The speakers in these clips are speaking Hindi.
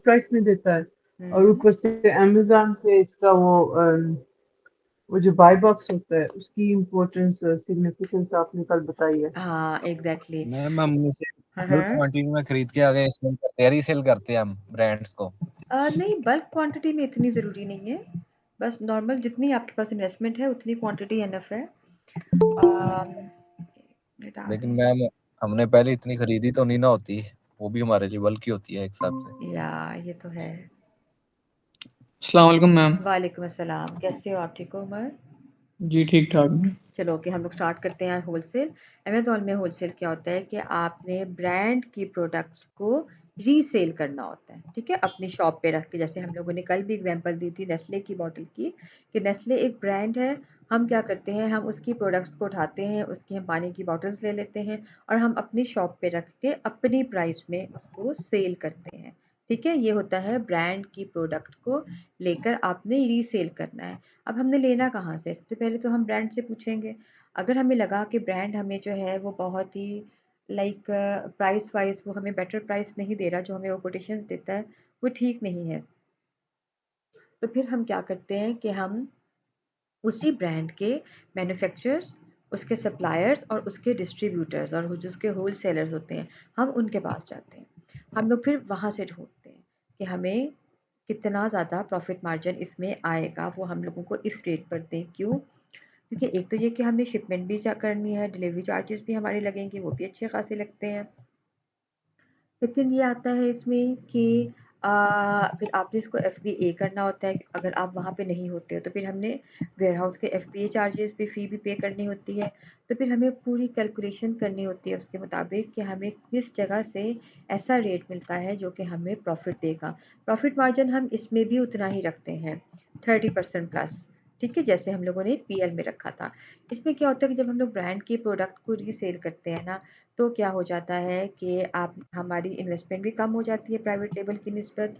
प्राइस में देता है। और हम्म। ऊपर से अमेज़न पे इसका वो जो बाय बॉक्स होता है उसकी इम्पोर्टेंस सिग्निफिकेंस आपने कल बताई है। हाँ एग्जैक्टली। मैम हम इसे बल्क हाँ। क्वांटिटी में खरीद के आगे सेल करते हैं, रीसेल करते हैं हम ब्रांड्स को। नहीं, बल्क क्वांटिटी में इतनी ज़रूरी नहीं है। बस नॉर्मल जितनी आपके पास इन्वेस्टमेंट है उतनी क्वांटिटी एनफ है। अम, ये डाल लेकिन दें। मैम हमने पहले इतनी खरीदी तो नहीं ना होती, वो भी हमारे लिए बल्क की होती है एक हिसाब से। या ये तो है। अस्सलाम वालेकुम मैम। वालेकुम अस्सलाम, कैसे हो आप? ठीक हो उमर? जी ठीक ठाक मैम। चलो ओके, हम लोग स्टार्ट करते हैं होलसेल। अमेज़न में होलसेल क्या होता है कि आपने ब्रांड की प्रोडक्ट्स को रीसेल करना होता है, ठीक है, अपनी शॉप पे रख के। जैसे हम लोगों ने कल भी एग्जांपल दी थी नेस्ले की बॉटल की, कि नेस्ले एक ब्रांड है। हम क्या करते हैं, हम उसकी प्रोडक्ट्स को उठाते हैं, उसकी हम पानी की बॉटल्स ले लेते हैं और हम अपनी शॉप पे रख के अपनी प्राइस में उसको सेल करते हैं, ठीक है। ये होता है ब्रांड की प्रोडक्ट को लेकर आपने रीसेल करना है। अब हमने लेना कहाँ से? सबसे पहले तो हम ब्रांड से पूछेंगे। अगर हमें लगा कि ब्रांड हमें जो है वो बहुत ही लाइक प्राइस वाइज वो हमें बेटर प्राइस नहीं दे रहा, जो हमें वो कोटेशंस देता है वो ठीक नहीं है, तो फिर हम क्या करते हैं कि हम उसी ब्रांड के मैन्युफैक्चरर्स, उसके सप्लायर्स और उसके डिस्ट्रीब्यूटर्स और जो उसके होल सेलर्स होते हैं, हम उनके पास जाते हैं। हम लोग फिर वहाँ से ढूंढते हैं कि हमें कितना ज़्यादा प्रॉफिट मार्जिन इसमें आएगा, वो हम लोगों को इस रेट पर दें। क्यों? क्योंकि एक तो ये कि हमने शिपमेंट भी करनी है, डिलीवरी चार्जेस भी हमारे लगेंगे, वो भी अच्छे खासे लगते हैं। सेकंड ये आता है इसमें कि फिर आपने इसको एफबीए करना होता है। अगर आप वहाँ पे नहीं होते हो तो फिर हमने वेयरहाउस के एफबीए चार्जेस भी फ़ी भी पे करनी होती है। तो फिर हमें पूरी कैलकुलेशन करनी होती है उसके मुताबिक कि हमें किस जगह से ऐसा रेट मिलता है जो कि हमें प्रॉफिट देगा। प्रॉफिट मार्जिन हम इसमें भी उतना ही रखते हैं, 30% प्लस, ठीक है, जैसे हम लोगों ने पीएल में रखा था। इसमें क्या होता है कि जब हम लोग ब्रांड की प्रोडक्ट को रीसेल करते हैं ना, तो क्या हो जाता है कि आप हमारी इन्वेस्टमेंट भी कम हो जाती है प्राइवेट लेबल की निस्बत,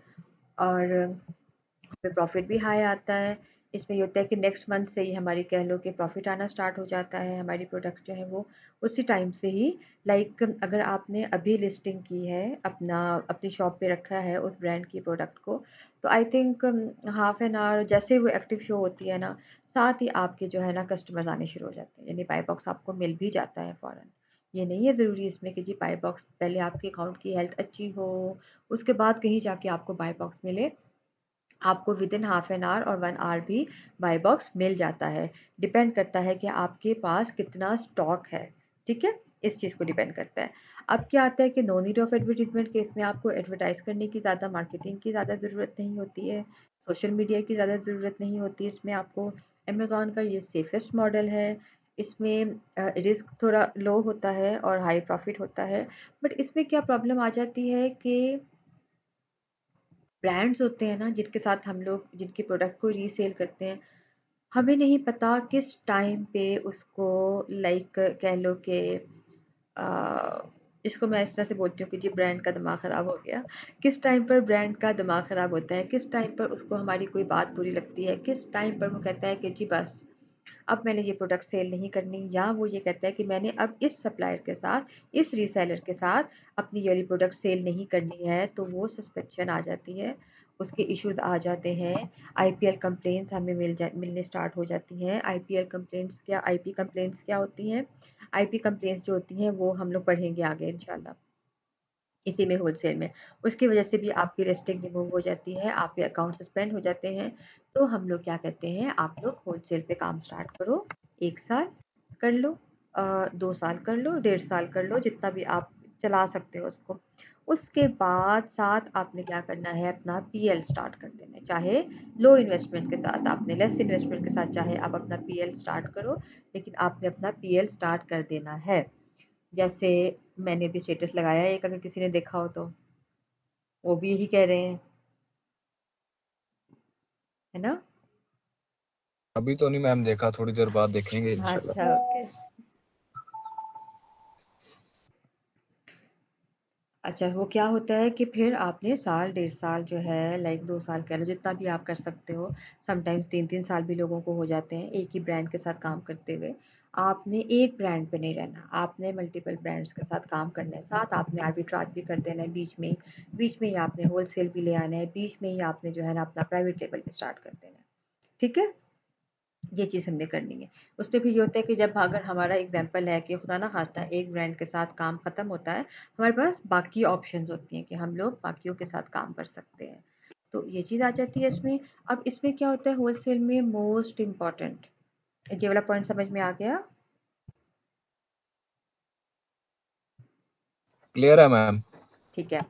और हमें प्रॉफिट भी हाई आता है। इसमें ये होता है कि नेक्स्ट मंथ से ही हमारी कह लो कि प्रॉफिट आना स्टार्ट हो जाता है। हमारी प्रोडक्ट्स जो हैं वो उसी टाइम से ही, लाइक अगर आपने अभी लिस्टिंग की है, अपनी शॉप पे रखा है उस ब्रांड की प्रोडक्ट को, तो I think half an hour जैसे वो एक्टिव शो होती है ना, साथ ही आपके जो है ना कस्टमर्स आने शुरू हो जाते हैं, यानी बाय बॉक्स आपको मिल भी जाता है फ़ौरन। ये नहीं है ज़रूरी इसमें कि जी बाय बॉक्स पहले आपके अकाउंट की हेल्थ अच्छी हो, उसके बाद कहीं जाके आपको बाय बॉक्स मिले। आपको विदिन हाफ एन आवर और 1 आवर भी बाय बॉक्स मिल जाता है। डिपेंड करता है कि आपके पास कितना स्टॉक है, ठीक है? इस चीज़ को डिपेंड करता है। अब क्या आता है कि नो नीड ऑफ एडवर्टाइजमेंट, के इसमें आपको एडवर्टाइज़ करने की ज़्यादा, मार्केटिंग की ज़्यादा ज़रूरत नहीं होती है, सोशल मीडिया की ज़्यादा ज़रूरत नहीं होती है इसमें आपको। अमेज़न का ये सेफेस्ट मॉडल है। इसमें रिस्क थोड़ा लो होता है और हाई प्रॉफिट होता है। बट इसमें क्या प्रॉब्लम आ जाती है कि ब्रांड्स होते हैं ना जिनके साथ हम लोग जिनकी प्रोडक्ट को रीसेल करते हैं, हमें नहीं पता किस टाइम पे उसको, लाइक कह लो कि इसको मैं इस तरह से बोलती हूँ कि जी ब्रांड का दिमाग ख़राब हो गया। किस टाइम पर ब्रांड का दिमाग ख़राब होता है, किस टाइम पर उसको हमारी कोई बात बुरी लगती है, किस टाइम पर वो कहता है कि जी बस अब मैंने ये प्रोडक्ट सेल नहीं करनी, या वो ये कहता है कि मैंने अब इस सप्लायर के साथ, इस रीसेलर के साथ अपनी ये वाली प्रोडक्ट सेल नहीं करनी है, तो वो सस्पेंशन आ जाती है, उसके इश्यूज आ जाते हैं। आईपीएल कंप्लेंट्स हमें मिलने स्टार्ट हो जाती हैं। आईपी कंप्लेंट्स क्या होती हैं? आईपी कंप्लेंट्स जो होती हैं वो हम लोग पढ़ेंगे आगे इंशाल्लाह इसी में होलसेल में। उसकी वजह से भी आपकी लिस्टिंग रिमूव हो जाती है, आपके अकाउंट सस्पेंड हो जाते हैं। तो हम लोग क्या कहते हैं, आप लोग होलसेल पे काम स्टार्ट करो, 1 साल कर लो, 2 साल कर लो, 1.5 साल कर लो, जितना भी आप चला सकते हो उसको। उसके बाद साथ आपने क्या करना है, अपना पीएल स्टार्ट कर देना है। चाहे लो इन्वेस्टमेंट के साथ, आपने लेस इन्वेस्टमेंट के साथ चाहे आप अपना पीएल स्टार्ट करो, लेकिन आपने अपना पीएल स्टार्ट कर देना है। जैसे मैंने भी स्टेटस लगाया है एक, अगर किसी ने देखा हो तो, वो भी यही कह रहे हैं, है ना? अभी तो नहीं मैम देखा, थोड़ी देर बाद देखेंगे इंशाल्लाह। अच्छा ओके। अच्छा, वो क्या होता है कि फिर आपने साल 1.5 साल जो है, लाइक 2 साल कह लो, जितना भी आप कर सकते हो। समटाइम्स 3-3 साल भी लोगों को हो जाते हैं एक ही ब्रांड के साथ काम करते हुए। आपने एक ब्रांड पे नहीं रहना, आपने मल्टीपल ब्रांड्स के साथ काम करना है, साथ आपने आर्बिट्राज भी कर देना है, बीच में ही आपने होलसेल भी ले आना है, बीच में ही आपने जो है ना अपना प्राइवेट लेवल भी स्टार्ट कर देना है। ठीक है, ये चीज़ हमने करनी है। उसमें भी ये होता है कि जब अगर हमारा एग्जांपल है कि खुदा ना खास्ता एक ब्रांड के साथ काम ख़त्म होता है, हमारे पास बाकी ऑप्शंस होती हैं कि हम लोग बाकियों के साथ काम कर सकते हैं। तो ये चीज़ आ जाती है इसमें। अब इसमें क्या होता है होलसेल में मोस्ट इम्पॉर्टेंट, ये वाला पॉइंट समझ में आ गया? क्लियर है मैम। ठीक है।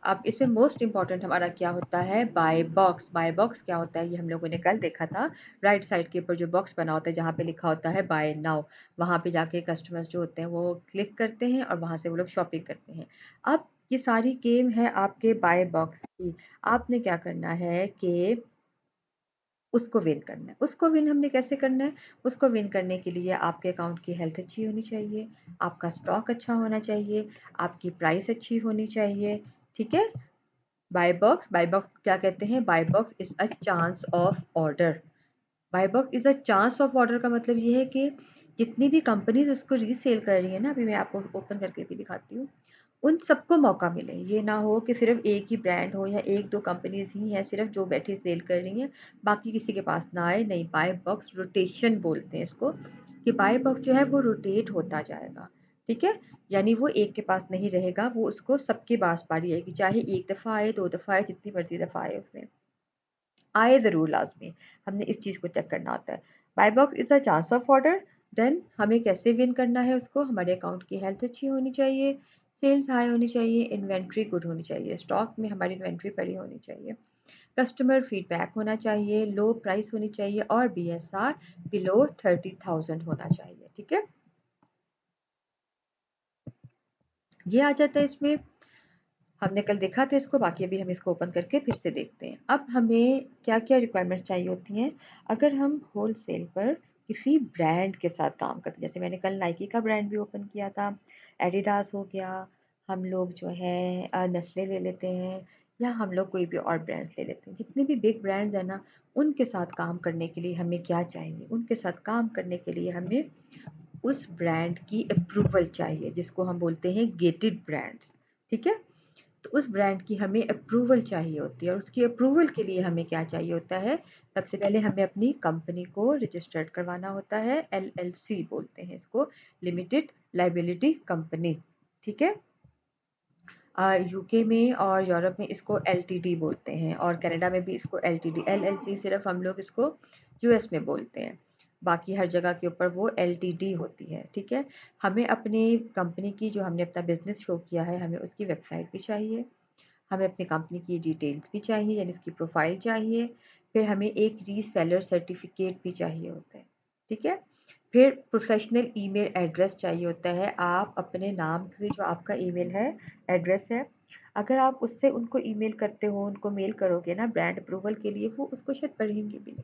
अब इसमें मोस्ट इम्पॉर्टेंट हमारा क्या होता है, बाय बॉक्स। बाय बॉक्स क्या होता है ये हम लोगों ने कल देखा था। राइट साइड के ऊपर जो बॉक्स बना होता है जहाँ पे लिखा होता है बाय नाउ, वहाँ पे जाके कस्टमर्स जो होते हैं वो क्लिक करते हैं और वहाँ से वो लोग शॉपिंग करते हैं। अब ये सारी गेम है आपके बाय बॉक्स की। आपने क्या करना है कि उसको विन करना है। उसको विन हमने कैसे करना है? उसको विन करने के लिए आपके अकाउंट की हेल्थ अच्छी होनी चाहिए, आपका स्टॉक अच्छा होना चाहिए, आपकी प्राइस अच्छी होनी चाहिए। ठीक है? बाय बॉक्स क्या कहते हैं? Buy box is a chance of order. Buy box is a chance of order का मतलब ये है कि जितनी भी कंपनीज़ उसको रीसेल कर रही है ना, अभी मैं आपको ओपन करके भी दिखाती हूँ, उन सबको मौका मिले। ये ना हो कि सिर्फ़ एक ही ब्रांड हो या 1-2 कंपनीज़ ही हैं सिर्फ़ जो बैठी सेल कर रही हैं, बाकी किसी के पास ना आए। नहीं, बाय बॉक्स रोटेशन बोलते हैं इसको, कि बाय बॉक्स जो है वो रोटेट होता जाएगा। ठीक है? यानी वो एक के पास नहीं रहेगा, वो उसको सबके पास बारी आएगी, चाहे 1 दफ़ा आए, 2 दफ़ा आए, जितनी मर्ज़ी दफ़ा आए उसमें। आए ज़रूर लाज़मी, हमने इस चीज़ को चेक करना होता है। Buy box is a chance of order, then हमें कैसे विन करना है उसको, हमारे अकाउंट की हेल्थ अच्छी होनी चाहिए, सेल्स हाई होनी चाहिए, इन्वेंट्री गुड होनी चाहिए, स्टॉक में हमारी इन्वेंट्री पड़ी होनी चाहिए, कस्टमर फीडबैक होना चाहिए, लो प्राइस होनी चाहिए और बीएसआर बिलो 30,000 होना चाहिए। ठीक है? ये आ जाता है इसमें। हमने कल देखा था इसको, बाकी अभी हम इसको ओपन करके फिर से देखते हैं। अब हमें क्या-क्या रिक्वायरमेंट्स चाहिए होती हैं अगर हम होलसेल पर किसी ब्रांड के साथ काम करते हैं। जैसे मैंने कल नाइकी का ब्रांड भी ओपन किया था, एडिडास हो गया, हम लोग जो है नेस्ले ले लेते हैं या हम लोग कोई भी और ब्रांड्स ले लेते हैं। जितने भी बिग ब्रांड्स हैं ना, उनके साथ काम करने के लिए हमें क्या चाहिए? उनके साथ काम करने के लिए हमें उस ब्रांड की अप्रूवल चाहिए, जिसको हम बोलते हैं गेटेड ब्रांड्स। ठीक है? तो उस ब्रांड की हमें अप्रूवल चाहिए होती है और उसकी अप्रूवल के लिए हमें क्या चाहिए होता है? सबसे पहले हमें अपनी कंपनी को रजिस्टर्ड करवाना होता है, एलएलसी बोलते हैं इसको, लिमिटेड लायबिलिटी कंपनी। ठीक है? यूके में और यूरोप में इसको एलटीडी बोलते हैं और कनाडा में भी इसको एलटीडी। एलएलसी सिर्फ हम लोग इसको यूएस में बोलते हैं, बाकी हर जगह के ऊपर वो एलटीडी होती है। ठीक है? हमें अपनी कंपनी की, जो हमने अपना बिजनेस शो किया है, हमें उसकी वेबसाइट भी चाहिए, हमें अपनी कंपनी की डिटेल्स भी चाहिए, यानी उसकी प्रोफाइल चाहिए, फिर हमें एक रीसेलर सर्टिफिकेट भी चाहिए होता है। ठीक है? फिर प्रोफेशनल ईमेल एड्रेस चाहिए होता है। आप अपने नाम से, जो आपका ईमेल है, एड्रेस है, अगर आप उससे उनको ईमेल करते हो, उनको मेल करोगे ना ब्रांड अप्रूवल के लिए, वो उसको शायद पढ़ेंगे भी नहीं,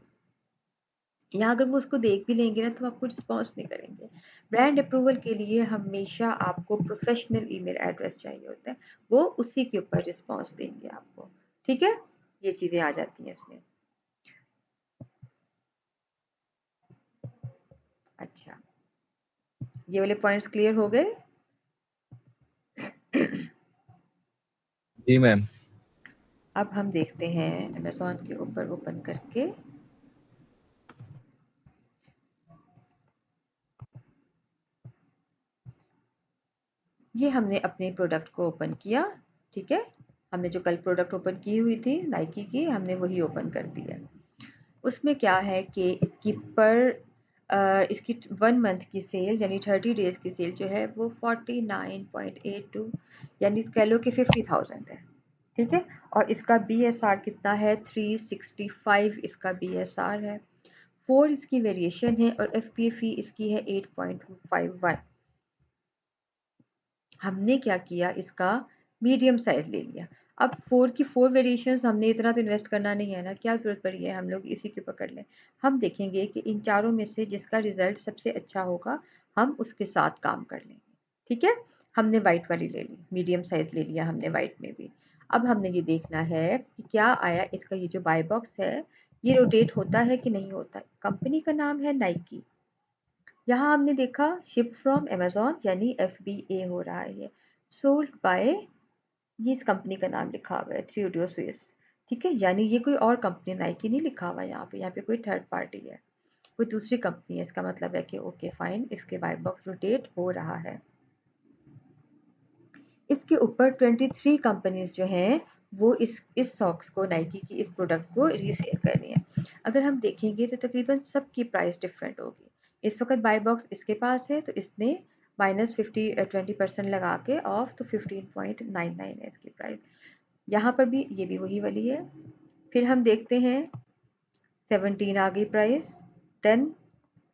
या अगर वो उसको देख भी लेंगे ना तो आपको रिस्पॉन्स नहीं करेंगे। ब्रांड अप्रूवल के लिए हमेशा आपको प्रोफेशनल ईमेल एड्रेस चाहिए होता है, वो उसी के ऊपर रिस्पॉन्स देंगे आपको। ठीक है? ये चीज़ें आ जाती हैं इसमें। अच्छा, ये वाले पॉइंट्स क्लियर हो गए? जी मैम। अब हम देखते हैं अमेज़न के ऊपर ओपन करके। ये हमने अपने प्रोडक्ट को ओपन किया। ठीक है? हमने जो कल प्रोडक्ट ओपन की हुई थी नाइकी की, हमने वही ओपन कर दी है। उसमें क्या है कि इसकी 1 मंथ की सेल यानी 30 डेज़ की सेल जो है वो 49.82, यानी कह लो कि 50,000 है। ठीक है? और इसका बीएसआर कितना है? 365 इसका बीएसआर है। 4 इसकी वेरिएशन है और एफपीएफई इसकी है 8.51। हमने क्या किया, इसका मीडियम साइज़ ले लिया। अब 4 की 4 वेरिएशंस, हमने इतना तो इन्वेस्ट करना नहीं है ना, क्या ज़रूरत पड़ी है, हम लोग इसी के ऊपर कर लें। हम देखेंगे कि इन चारों में से जिसका रिज़ल्ट सबसे अच्छा होगा, हम उसके साथ काम कर लेंगे। ठीक है? हमने वाइट वाली ले ली, मीडियम साइज़ ले लिया हमने वाइट में भी। अब हमने ये देखना है कि क्या आया इसका, ये जो बाय बॉक्स है, ये रोटेट होता है कि नहीं होता। कंपनी का नाम है नाइकी, यहाँ हमने देखा शिप फ्रॉम अमेजोन यानी FBA हो रहा है, ये सोल्ड बाय, ये इस कंपनी का नाम लिखा हुआ है थ्री स्विस, ठीक है, यानी ये कोई और कंपनी नाइकी नहीं लिखा हुआ है यहाँ पे कोई थर्ड पार्टी है, कोई दूसरी कंपनी है। इसका मतलब है कि ओके फाइन, इसके बाय बॉक्स रोटेट हो रहा है। इसके ऊपर 23 कंपनीज जो हैं वो इस सॉक्स को, नाइकी की इस प्रोडक्ट को रीसेल कर रही हैं। अगर हम देखेंगे तो तकरीबन सबकी प्राइस डिफरेंट होगी। इस वक्त बाय बॉक्स इसके पास है तो इसने -20% लगा के ऑफ, तो 15.99 है इसकी प्राइस। यहाँ पर भी ये भी वही वाली है। फिर हम देखते हैं 17 आ गई प्राइस, 10,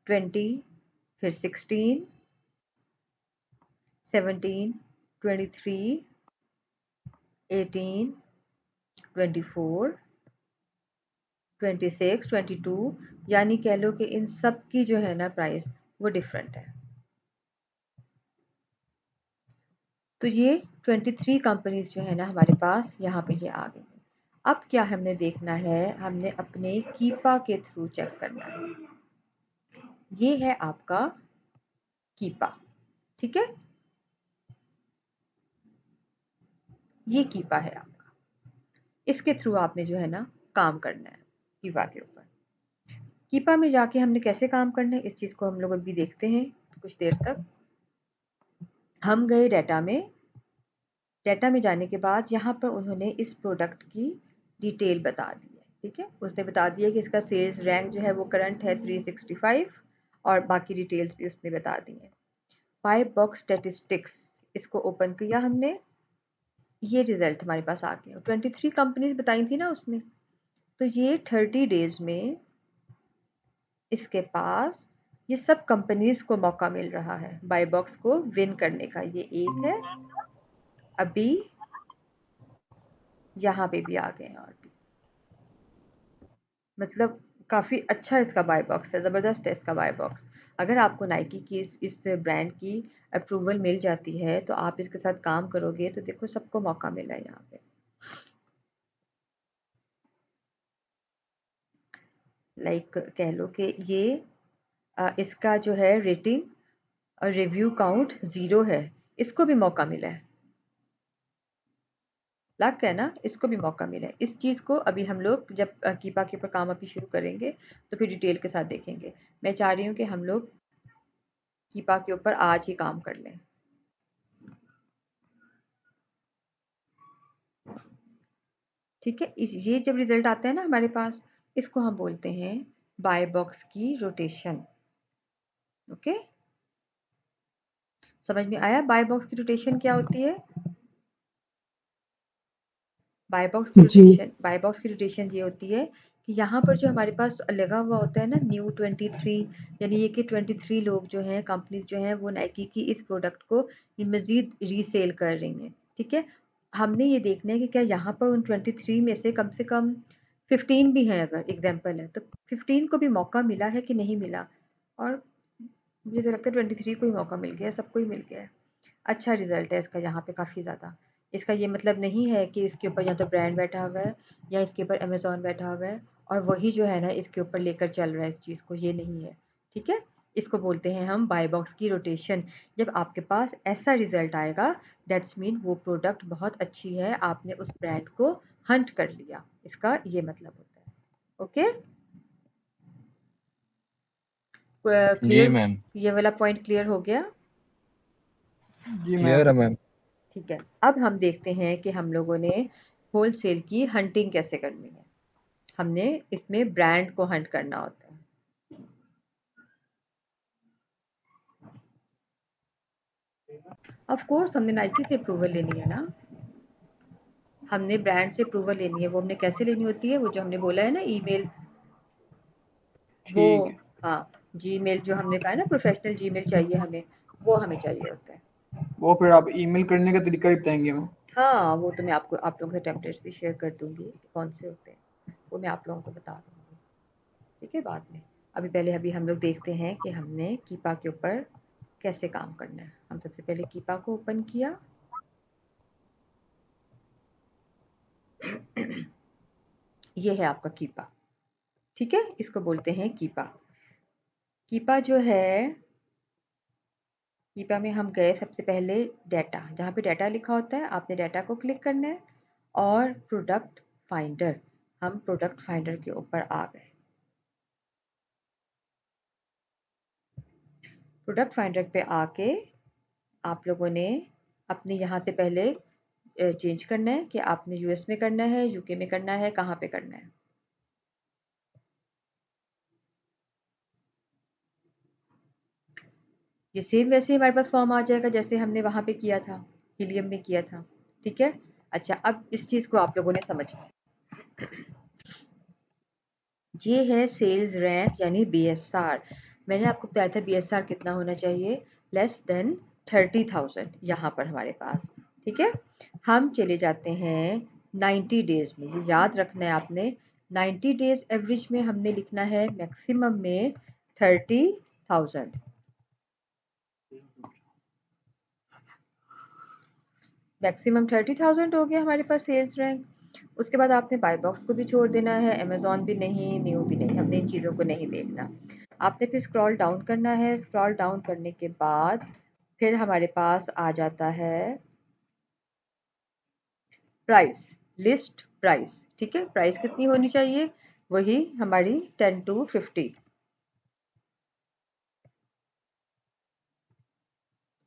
20, फिर 16, 17, 23, 18, 24, 26, 22, यानी कह लो कि इन सब की जो है ना प्राइस वो डिफरेंट है। तो ये 23 कंपनीज जो है ना हमारे पास यहाँ पे ये आ गई। अब क्या हमने देखना है, हमने अपने कीपा के थ्रू चेक करना है। ये है आपका कीपा, ठीक है, ये कीपा है आपका, इसके थ्रू आपने जो है ना काम करना है कीपा के ऊपर। कीपा में जाके हमने कैसे काम करना है इस चीज़ को हम लोग अभी देखते हैं कुछ देर तक। हम गए डाटा में, डाटा में जाने के बाद यहाँ पर उन्होंने इस प्रोडक्ट की डिटेल बता दी है, ठीक है, उसने बता दिया कि इसका सेल्स रैंक जो है वो करंट है 365 और बाकी डिटेल्स भी उसने बता दी हैं। बाय बॉक्स स्टैटिस्टिक्स, इसको ओपन किया हमने, ये रिजल्ट हमारे पास आ गया। 23 कंपनीज बताई थी ना उसने, तो ये 30 डेज में इसके पास ये सब कंपनीज को मौका मिल रहा है बाय बॉक्स को विन करने का। ये एक है, अभी यहाँ पे भी आ गए हैं और भी, मतलब काफ़ी अच्छा इसका बाय बॉक्स है, ज़बरदस्त है इसका बाय बॉक्स। अगर आपको नाइकी की इस ब्रांड की अप्रूवल मिल जाती है तो आप इसके साथ काम करोगे तो देखो सबको मौका मिला है यहाँ पे। लाइक कह लो कि ये इसका जो है रेटिंग और रिव्यू काउंट 0 है, इसको भी मौका मिला है। लग है ना, इसको भी मौका मिला है। इस चीज़ को अभी हम लोग जब कीपा के ऊपर काम अभी शुरू करेंगे तो फिर डिटेल के साथ देखेंगे। मैं चाह रही हूँ कि हम लोग कीपा के ऊपर आज ही काम कर लें। ठीक है, ये जब रिजल्ट आता है ना हमारे पास, इसको हम बोलते हैं बाय बॉक्स की रोटेशन। ओके, समझ में आया बाय बॉक्स की रोटेशन क्या होती है? बाय बॉक्स की रोटेशन ये होती है कि यहाँ पर जो हमारे पास लगा हुआ होता है ना न्यू 23, यानी ये कि 23 लोग जो हैं, कंपनीज जो हैं वो नाइकी की इस प्रोडक्ट को मज़ीद रीसेल कर रही हैं, ठीक है। हमने ये देखना है कि क्या यहाँ पर उन 23 में से कम 15 भी हैं, अगर एग्जाम्पल है तो 15 को भी मौका मिला है कि नहीं मिला। और मुझे तो लगता है 23 को ही मौका मिल गया, सबको ही मिल गया है। अच्छा रिजल्ट है इसका यहाँ पे काफ़ी ज़्यादा। इसका ये मतलब नहीं है कि इसके ऊपर या तो ब्रांड बैठा हुआ है या इसके ऊपर अमेज़न बैठा हुआ है और वही जो है ना इसके ऊपर लेकर चल रहा है इस चीज़ को, ये नहीं है, ठीक है। इसको बोलते हैं हम बाय बॉक्स की रोटेशन। जब आपके पास ऐसा रिजल्ट आएगा दैट्स मीन वो प्रोडक्ट बहुत अच्छी है, आपने उस ब्रांड को हंट कर लिया, इसका ये मतलब होता है। ओके, जी क्लियर, मैम, ये वाला पॉइंट क्लियर हो गया? जी क्लियर है मैम। मैम। ठीक है, अब हम देखते हैं कि हम लोगों ने होलसेल की हंटिंग कैसे करनी है। हमने इसमें ब्रांड को हंट करना होता है। ऑफ कोर्स हमने नाइकी से अप्रूवल लेनी है ना, हमने ब्रांड से अप्रूवल लेनी है। वो हमने कैसे लेनी होती है, वो जो हमने बोला है ना ईमेल, वो, ठीक है। हाँ, जीमेल जो हमने कहा है ना प्रोफेशनल जीमेल चाहिए हमें, वो हमें चाहिए होता है। वो फिर आप ईमेल करने का तरीका भी बताएंगे मैम? हाँ, वो तो मैं आपको, आप लोगों से टेम्पलेट्स भी शेयर कर दूंगी कि कौन से होते हैं, वो मैं आप लोगों को बता दूंगी, ठीक है, बाद में। अभी हम लोग देखते हैं कि हमने कीपा के ऊपर कैसे काम करना है। हम सबसे पहले कीपा को ओपन किया, ये है आपका कीपा, ठीक है, इसको बोलते हैं कीपा। कीपा जो है कीपा में हम गए सबसे पहले डाटा, जहाँ पे डाटा लिखा होता है आपने डाटा को क्लिक करना है और प्रोडक्ट फाइंडर, हम प्रोडक्ट फाइंडर के ऊपर आ गए। प्रोडक्ट फाइंडर पे आके आप लोगों ने अपने यहाँ से पहले चेंज करना है कि आपने यूएस में करना है, यूके में करना है, कहाँ पे करना है। ये सेम वैसे ही हमारे पास फॉर्म आ जाएगा जैसे हमने वहाँ पे किया था, हीलियम में किया था। ठीक है, अच्छा अब इस चीज़ को आप लोगों ने समझना है। ये है सेल्स रैंक यानी बीएसआर। मैंने आपको बताया था बीएसआर कितना होना चाहिए, लेस देन 30,000 यहाँ पर हमारे पास। ठीक है, हम चले जाते हैं 90 डेज में, ये याद रखना है आपने। 90 डेज एवरेज में हमने लिखना है मैक्सिमम में 30,000। मैक्सिमम 30,000 हो गया हमारे पास सेल्स रैंक। उसके बाद आपने बाय बॉक्स को भी छोड़ देना है, अमेजोन भी नहीं, न्यू भी नहीं, हमने इन चीज़ों को नहीं देखना। आपने फिर स्क्रॉल डाउन करना है, स्क्रॉल डाउन करने के बाद फिर हमारे पास आ जाता है प्राइस, लिस्ट प्राइस। ठीक है, प्राइस कितनी होनी चाहिए, वही हमारी 10 to 50,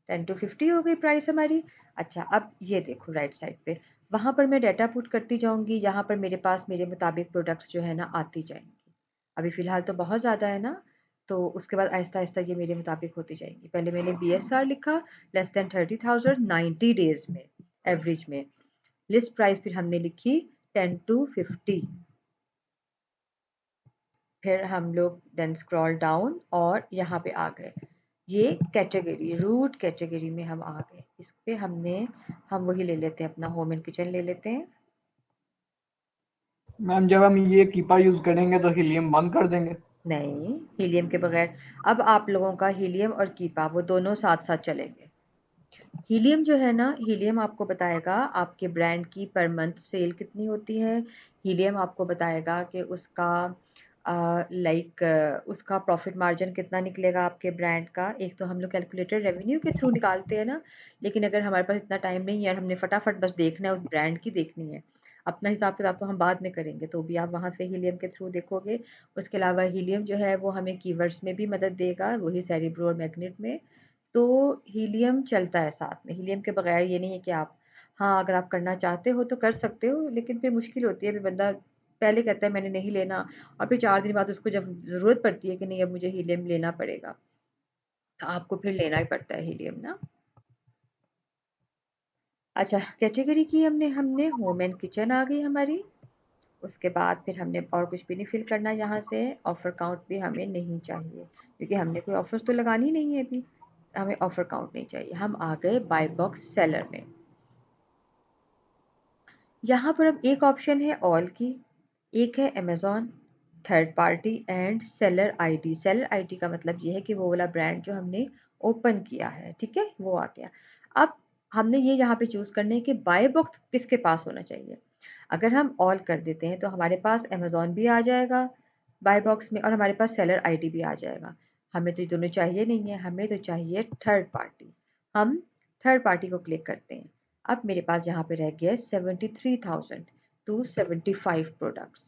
10 to 50 हो गई प्राइस हमारी। अच्छा अब ये देखो राइट साइड पे, वहाँ पर मैं डाटा पुट करती जाऊँगी, यहाँ पर मेरे पास मेरे मुताबिक प्रोडक्ट्स जो है ना आती जाएंगी। अभी फ़िलहाल तो बहुत ज़्यादा है ना, तो उसके बाद आहिस्ता आहिस्ता ये मेरे मुताबिक होती जाएंगी। पहले मैंने बीएसआर लिखा लेस देन 30,000 90 डेज में एवरेज में। लिस्ट प्राइस फिर हमने लिखी 10 to 50। फिर हम लोग देन स्क्रॉल डाउन और यहाँ पे आ गए, ये कैटेगरी रूट कैटेगरी में हम आ गए। इस पे हम वही ले लेते हैं, अपना होम एंड किचन ले लेते हैं। मैम जब हम ये कीपा यूज करेंगे तो हीलियम बंद कर देंगे? नहीं, हीलियम के बगैर अब आप लोगों का हीलियम और कीपा वो दोनों साथ साथ चलेंगे। हीलियम जो है ना, हीलियम आपको बताएगा आपके ब्रांड की पर मंथ सेल कितनी होती है। हीलियम आपको बताएगा कि उसका उसका प्रॉफिट मार्जिन कितना निकलेगा आपके ब्रांड का। एक तो हम लोग कैलकुलेटेड रेवेन्यू के थ्रू निकालते हैं ना, लेकिन अगर हमारे पास इतना टाइम नहीं है और हमने फटाफट बस देखना है, उस ब्रांड की देखनी है, अपना हिसाब किताब तो हम बाद में करेंगे, तो भी आप वहाँ से हीलियम के थ्रू देखोगे। उसके अलावा हीलियम जो है वो हमें कीवर्ड्स में भी मदद देगा, वही सेरिब्रो और मैग्नेट में। तो हीलियम चलता है साथ में, हीलियम के बगैर ये नहीं है कि आप, हाँ अगर आप करना चाहते हो तो कर सकते हो, लेकिन फिर मुश्किल होती है। अभी बंदा पहले कहता है मैंने नहीं लेना, और फिर 4 दिन बाद उसको जब ज़रूरत पड़ती है कि नहीं अब मुझे हीलियम लेना पड़ेगा, तो आपको फिर लेना ही पड़ता है हीलियम ना। अच्छा कैटेगरी की हमने हमने होम एंड किचन आ गई हमारी। उसके बाद फिर हमने और कुछ भी नहीं फिल करना यहाँ से। ऑफ़र काउंट भी हमें नहीं चाहिए क्योंकि हमने कोई ऑफ़र्स तो लगानी नहीं है अभी, हमें ऑफ़र काउंट नहीं चाहिए। हम आ गए बाय बॉक्स सेलर में। यहाँ पर अब एक ऑप्शन है ऑल की, एक है Amazon, third party and seller ID. Seller ID का मतलब ये है कि वो वाला ब्रांड जो हमने ओपन किया है, ठीक है, वो आ गया। अब हमने ये यहाँ पे चूज़ करना है कि बाय बॉक्स किसके पास होना चाहिए। अगर हम ऑल कर देते हैं तो हमारे पास अमेज़न भी आ जाएगा बाय बॉक्स में और हमारे पास सेलर आईडी भी आ जाएगा। हमें तो ये दोनों चाहिए नहीं है, हमें तो चाहिए थर्ड पार्टी। हम थर्ड पार्टी को क्लिक करते हैं। अब मेरे पास यहाँ पे रह गया 73,000 टू 75 प्रोडक्ट्स।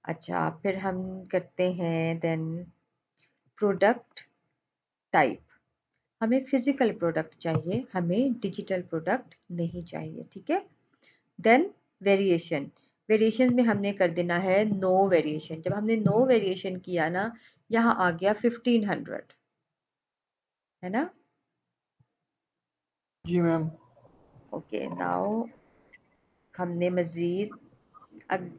अच्छा फिर हम करते हैं देन प्रोडक्ट टाइप। हमें फिजिकल प्रोडक्ट चाहिए, हमें डिजिटल प्रोडक्ट नहीं चाहिए, ठीक है। देन वेरिएशन, वेरिएशन में हमने कर देना है नो वेरिएशन। जब हमने नो वेरिएशन किया ना, यहाँ आ गया 1500, है ना। जी मैम। ओके नाउ हमने मज़ीद अब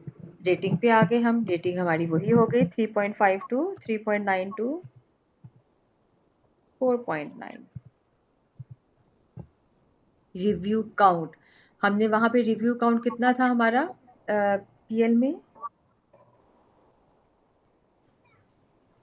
रेटिंग पे आ गए हम। रेटिंग हमारी वही हो गई 3.52, 3.92, 4.9। रिव्यू काउंट, हमने वहाँ पे रिव्यू काउंट कितना था हमारा पीएल में,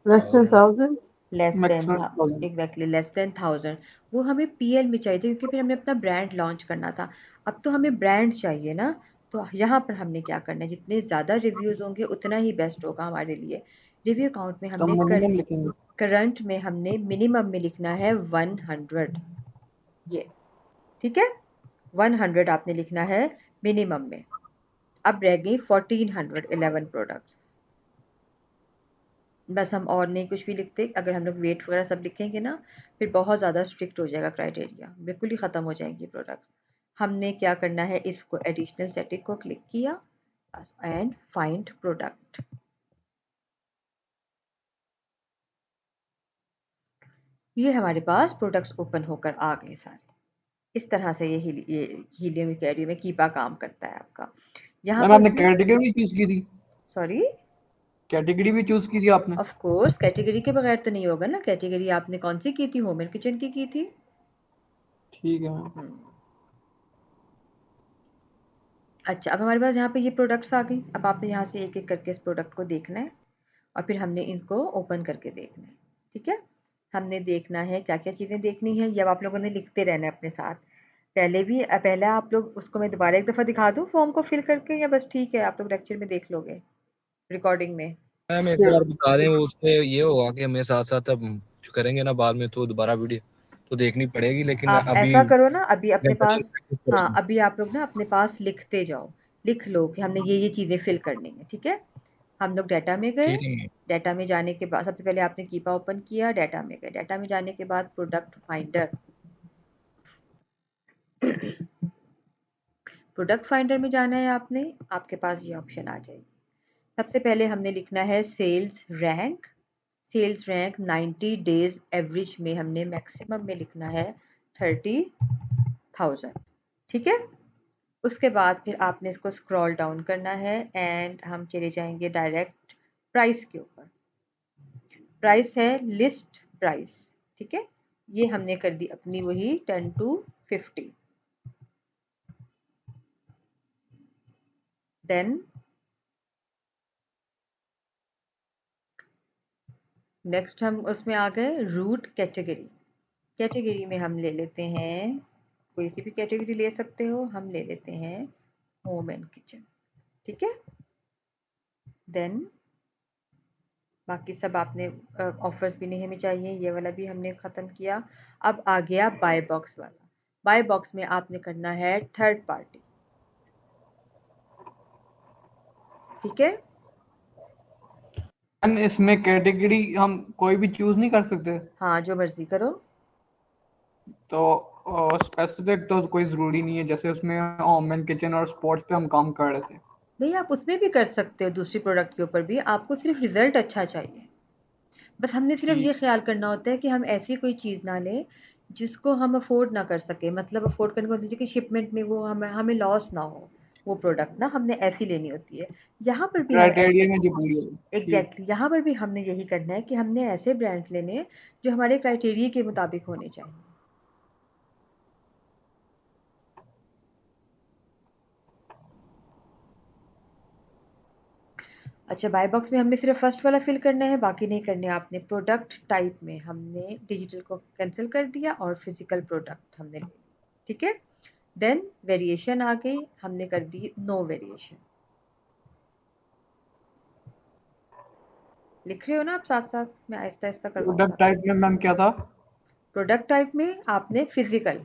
less than 1,000. लेस देन था, मैक्सिमम एग्जैक्टली लेस देन 1000। वो हमें पीएल में चाहिए क्योंकि फिर हमें अपना ब्रांड लॉन्च करना था। अब तो हमें ब्रांड चाहिए ना, तो यहाँ पर हमने क्या करना है, जितने ज़्यादा रिव्यूज़ होंगे उतना ही बेस्ट होगा हमारे लिए। रिव्यू काउंट में तो हमने मिनिमम लिखेंगे। करंट में हमने मिनिमम में लिखना है 100, ये ठीक है, 100 आपने लिखना है मिनिमम में। अब रह गई 1411 प्रोडक्ट्स, बस हम और नहीं कुछ भी लिखते। अगर हम लोग वेट वगैरह सब लिखेंगे ना फिर बहुत ज़्यादा स्ट्रिक्ट हो जाएगा क्राइटेरिया, बिल्कुल ही ख़त्म हो जाएंगी प्रोडक्ट्स। हमने क्या करना है, इसको एडिशनल सेटिंग को क्लिक किया एंड फाइंड प्रोडक्ट। ये हमारे पास प्रोडक्ट्स ओपन होकर आ गए सारे। इस तरह से ये हीलियम कैरियर में कीपा काम करता है आपका। यहाँ मैम पर आपने भी कैटेगरी चूज की थी? सॉरी, कैटेगरी भी चूज की थी आपने? ऑफ कोर्स कैटेगरी के बगैर तो नहीं होगा ना। कैटेगरी आपने कौन सी की थी, होम एंड किचन की थी। ठीक है मैम। अच्छा, अब हमारे पास यहाँ पे ये प्रोडक्ट्स आ गई। अब आपने यहाँ से एक एक करके इस प्रोडक्ट को देखना है और फिर हमने इनको ओपन करके देखना है। ठीक है, हमने देखना है क्या क्या चीज़ें देखनी है, ये अब आप लोगों ने लिखते रहना है अपने साथ। पहले आप लोग उसको मैं दोबारा एक दफ़ा दिखा दूँ फॉर्म को फिल करके, या बस ठीक है आप लोग लेक्चर में देख लोगे रिकॉर्डिंग में। मैम एक बार बता दें, वो उससे ये होगा कि हमें साथ साथ अब जो करेंगे ना बाद में तो दोबारा वीडियो तो देखनी पड़ेगी, लेकिन आप अभी ऐसा करो ना, अभी अपने जनरल पास, प्रैक्टिस हाँ करेंगे। अभी आप लोग ना अपने पास लिखते जाओ, लिख लो कि हमने ये चीज़ें फिल करनी है। ठीक है, हम लोग डाटा में गए। ठीक है मैम। डाटा में जाने के बाद सबसे पहले आपने कीपा ओपन किया, डाटा में गए। डाटा में जाने के बाद प्रोडक्ट फाइंडर, प्रोडक्ट फाइंडर में जाना है आपने, आपके पास ये ऑप्शन आ जाएगी। सबसे पहले हमने लिखना है sales rank. Sales rank 90 days average में हमने मैक्सिमम में लिखना है 30,000। ठीक है, उसके बाद फिर आपने इसको स्क्रॉल डाउन करना है एंड हम चले जाएंगे डायरेक्ट प्राइस के ऊपर। प्राइस है लिस्ट प्राइस। ठीक है, ये हमने कर दी अपनी वही 10 to 50। देन नेक्स्ट हम उसमें आ गए रूट कैटेगरी। कैटेगरी में हम ले लेते हैं, कोई सी भी कैटेगरी ले सकते हो, हम ले लेते हैं होम एंड किचन। ठीक है, देन बाकी सब आपने ऑफर्स भी नहीं हमें चाहिए, ये वाला भी हमने ख़त्म किया। अब आ गया बाय बॉक्स वाला। बाय बॉक्स में आपने करना है थर्ड पार्टी। ठीक है, मैम इसमें कैटेगरी हम कोई भी चूज नहीं कर सकते? हाँ जो मर्जी करो। तो स्पेसिफिक तो कोई ज़रूरी नहीं है, जैसे उसमें होम एंड किचन और स्पोर्ट्स पे हम काम कर रहे थे। नहीं आप उसमें भी कर सकते हो, दूसरी प्रोडक्ट के ऊपर भी। आपको सिर्फ रिजल्ट अच्छा चाहिए, बस हमने सिर्फ ये ठीक। ख्याल करना होता है कि हम ऐसी कोई चीज़ ना लें जिसको हम अफोर्ड ना कर सके। मतलब अफोर्ड करने को मतलब कि शिपमेंट में वो हमें हमें लॉस ना हो, वो प्रोडक्ट ना हमने ऐसी लेनी होती है। यहाँ पर भी हम क्राइटेरिया में जो पूरी है। ठीक। एग्जैक्टली यहाँ पर भी हमने यही करना है कि हमने ऐसे ब्रांड्स लेने हैं जो हमारे क्राइटेरिया के मुताबिक होने चाहिए। अच्छा, बाय बॉक्स में हमने सिर्फ फर्स्ट वाला फिल करना है, बाकी नहीं करने आपने। प्रोडक्ट टाइप में हमने डिजिटल को कैंसिल कर दिया और फिजिकल प्रोडक्ट हमने ले लिया। ठीक है, देन वेरिएशन आ गई, हमने कर दी नो वेरिएशन। लिख रहे हो ना आप साथ साथ, मैं आहिस्ता आहिस्ता करवाऊँ प्रोडक्ट ताकि। टाइप में मैम क्या था? प्रोडक्ट टाइप में आपने फिजिकल,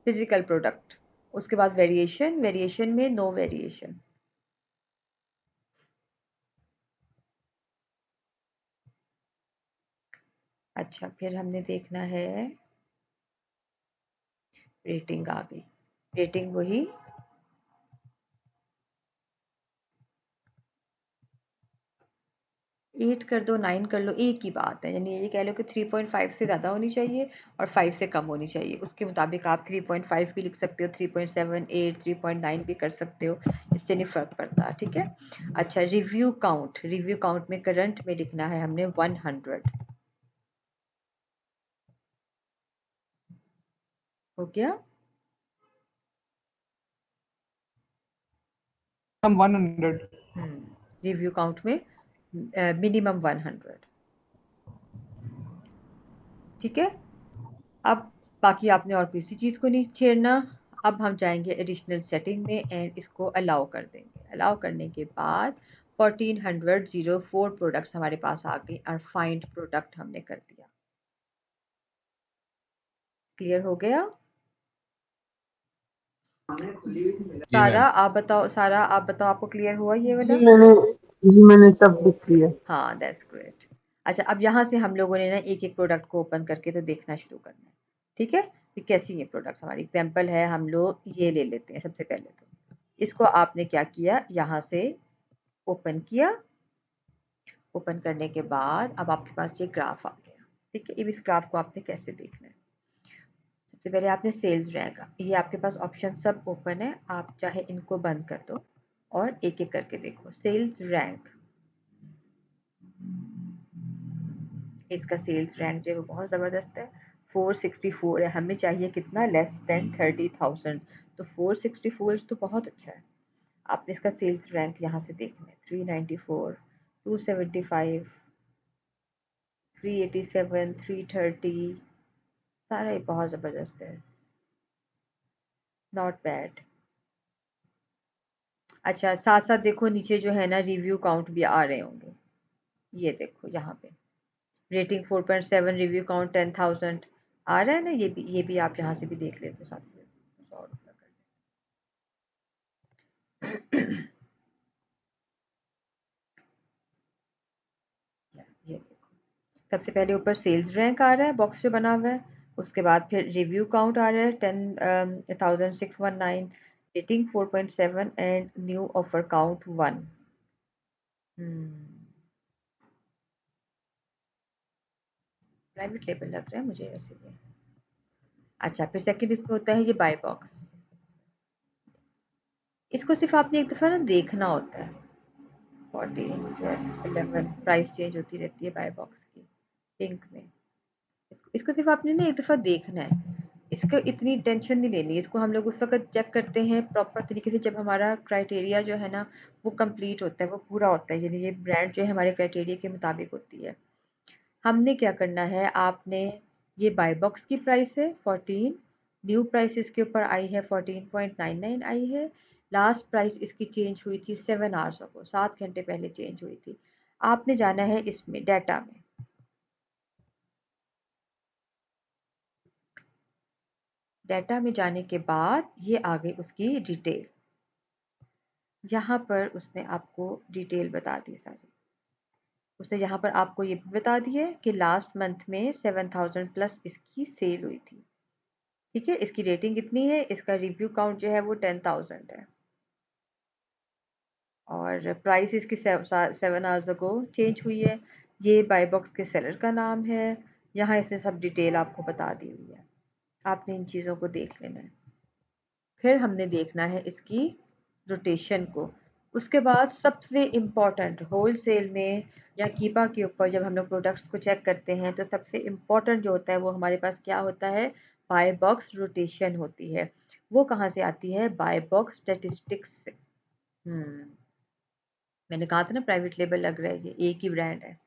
फिजिकल प्रोडक्ट। उसके बाद वेरिएशन, वेरिएशन में नो वेरिएशन। अच्छा, फिर हमने देखना है रेटिंग आ गई। रेटिंग वही 8 कर दो, 9 कर लो, एक ही बात है। यानी ये कह लो कि 3.5 से ज़्यादा होनी चाहिए और 5 से कम होनी चाहिए। उसके मुताबिक आप 3.5 भी लिख सकते हो, 3.7, 8, 3.9 भी कर सकते हो, इससे नहीं फ़र्क पड़ता। ठीक है, अच्छा रिव्यू काउंट। रिव्यू काउंट में करंट में लिखना है हमने 100। हो गया। हम 100। रिव्यू काउंट में मिनिमम 100। ठीक है, अब बाकी आपने और किसी चीज़ को नहीं छेड़ना। अब हम जाएंगे एडिशनल सेटिंग में एंड इसको अलाउ कर देंगे। अलाउ करने के बाद 1404 प्रोडक्ट्स हमारे पास आ गए और फाइंड प्रोडक्ट हमने कर दिया। क्लियर हो गया? जी मैम। सारा आप बताओ आपको क्लियर हुआ ये वाला? जी मैंने सब लिख लिया। हाँ, दैट्स ग्रेट। अच्छा, अब यहाँ से हम लोगों ने ना एक एक प्रोडक्ट को ओपन करके तो देखना शुरू करना है। ठीक है, कि कैसी ये प्रोडक्ट्स हमारी एग्जांपल है, हम लोग ये ले लेते हैं। सबसे पहले तो इसको आपने क्या किया, यहाँ से ओपन किया। ओपन करने के बाद अब आपके पास ये ग्राफ आ गया। ठीक है, अब इस ग्राफ को आपने कैसे देखना है? सबसे पहले आपने सेल्स रैंक, ये आपके पास ऑप्शन सब ओपन है, आप चाहे इनको बंद कर दो और एक एक करके देखो। सेल्स रैंक, इसका सेल्स रैंक जो है वो बहुत ज़बरदस्त है, 464 है। हमें चाहिए कितना, लेस देन 30,000, तो 464 तो बहुत अच्छा है। आपने इसका सेल्स रैंक यहाँ से देखना है, 394, 275, 387, 330, सारा ही बहुत ज़बरदस्त है, नॉट बैड। अच्छा, साथ साथ देखो नीचे जो है ना रिव्यू काउंट भी आ रहे होंगे, ये देखो यहाँ पे रेटिंग 4.7, रिव्यू काउंट 10,000 आ रहा है ना, ये भी आप यहाँ से भी देख लेते हो साथ में। 100 रुपये कर ये देखो, सबसे पहले ऊपर सेल्स रैंक आ रहा है, बॉक्स जो बना हुआ है, उसके बाद फिर रिव्यू काउंट आ रहा है 10,619, rating 4.7 and new offer count 1। Private label लग रहा है मुझे वैसे ये। अच्छा, फिर सेकंड इसमें होता है ये बाय बॉक्स, इसको सिर्फ आपने एक दफ़ा ना देखना होता है। 14, 12, 11 प्राइस चेंज होती रहती है बाय बॉक्स की, पिंक में। इसको सिर्फ आपने ना एक दफ़ा देखना है, इसको इतनी टेंशन नहीं लेनी। इसको हम लोग उस वक्त चेक करते हैं प्रॉपर तरीके से जब हमारा क्राइटेरिया जो है ना वो कंप्लीट होता है, वो पूरा होता है, यानी ये ब्रांड जो है हमारे क्राइटेरिया के मुताबिक होती है। हमने क्या करना है, आपने ये बाय बॉक्स की प्राइस है 14, न्यू प्राइस इसके ऊपर आई है 14.99 आई है, लास्ट प्राइस इसकी चेंज हुई थी 7 आवर्स अगो, 7 घंटे पहले चेंज हुई थी। आपने जाना है इसमें डाटा में, डाटा में जाने के बाद ये आ गई उसकी डिटेल, यहाँ पर उसने आपको डिटेल बता दी सारी। उसने यहाँ पर आपको ये भी बता दिया है कि लास्ट मंथ में 7,000 प्लस इसकी सेल हुई थी। ठीक है, इसकी रेटिंग कितनी है, इसका रिव्यू काउंट जो है वो 10,000 है और प्राइस इसकी 7 आवर्स अगो चेंज हुई है। ये बाय बॉक्स के सेलर का नाम है, यहाँ इसने सब डिटेल आपको बता दी हुई है। आपने इन चीज़ों को देख लेना है। फिर हमने देखना है इसकी रोटेशन को। उसके बाद सबसे इम्पॉर्टेंट, होल सेल में या कीपा के ऊपर जब हम लोग प्रोडक्ट्स को चेक करते हैं तो सबसे इम्पॉर्टेंट जो होता है वो हमारे पास क्या होता है, बाय बॉक्स रोटेशन होती है। वो कहाँ से आती है, बाय बॉक्स स्टैटिस्टिक्स से। मैंने कहा था ना प्राइवेट लेबल लग रहा है, ये एक ही ब्रांड है,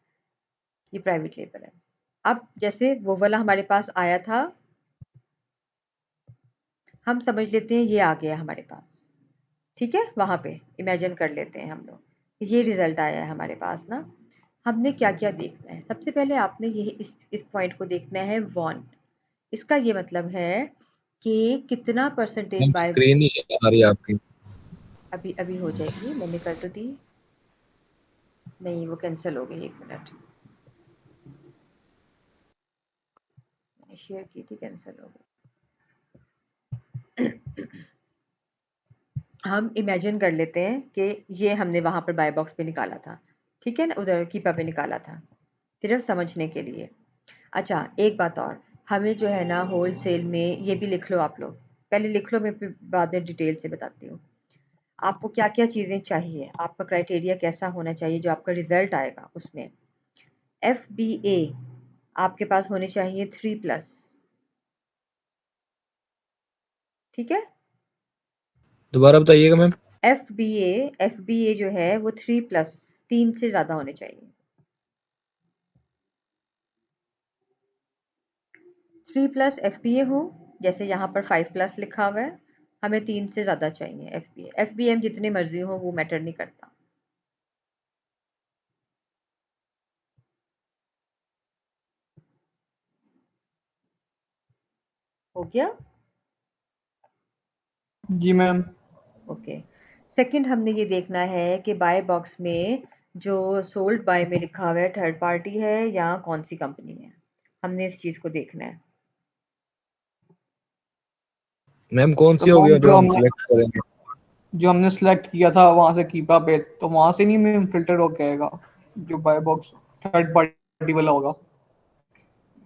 ये प्राइवेट लेबल है। अब जैसे वो वाला हमारे पास आया था, हम समझ लेते हैं ये आ गया हमारे पास। ठीक है, वहाँ पे इमेजिन कर लेते हैं हम लोग, ये रिजल्ट आया है हमारे पास ना। हमने क्या क्या देखना है, सबसे पहले आपने ये इस पॉइंट को देखना है, वॉन। इसका ये मतलब है कि कितना परसेंटेज मैम बाय, स्क्रीन नहीं आ रही आपकी। अभी अभी हो जाएगी, मैंने कर तो दी, नहीं वो कैंसिल हो गई, 1 मिनट, मैंने शेयर की थी, कैंसिल हो गई। हम इमेजिन कर लेते हैं कि ये हमने वहाँ पर बाय बॉक्स पे निकाला था, ठीक है ना, उधर कीपा पे निकाला था, सिर्फ समझने के लिए। अच्छा, एक बात और, हमें जो है ना होल सेल में, ये भी लिख लो आप लोग, पहले लिख लो, मैं फिर बाद में डिटेल से बताती हूँ आपको क्या क्या चीज़ें चाहिए, आपका क्राइटेरिया कैसा होना चाहिए, जो आपका रिजल्ट आएगा उसमें। FBA आपके पास होने चाहिए 3+, ठीक है। दोबारा बताइएगा मैम। FBA जो है वो 3+, 3 से ज़्यादा होने चाहिए। 3+ FBA हो, जैसे यहाँ पर 5+ लिखा हुआ है, हमें 3 से ज़्यादा चाहिए एफबीए। एफबीएम जितने मर्जी हो वो मैटर नहीं करता। हो गया? जी मैम। ओके। सेकंड हमने ये देखना है कि बाय बॉक्स में जो सोल्ड बाय में लिखा हुआ है थर्ड पार्टी है या कौन सी कंपनी है, हमने इस चीज़ को देखना है। मैम कौन तो सी होगी मैम जो हम सिलेक्ट करेंगे? जो हमने सेलेक्ट किया था वहां से कीपा पे, तो वहां से नहीं मैम फिल्टर होके आएगा जो बाय बॉक्स थर्ड पार्टी वाला होगा?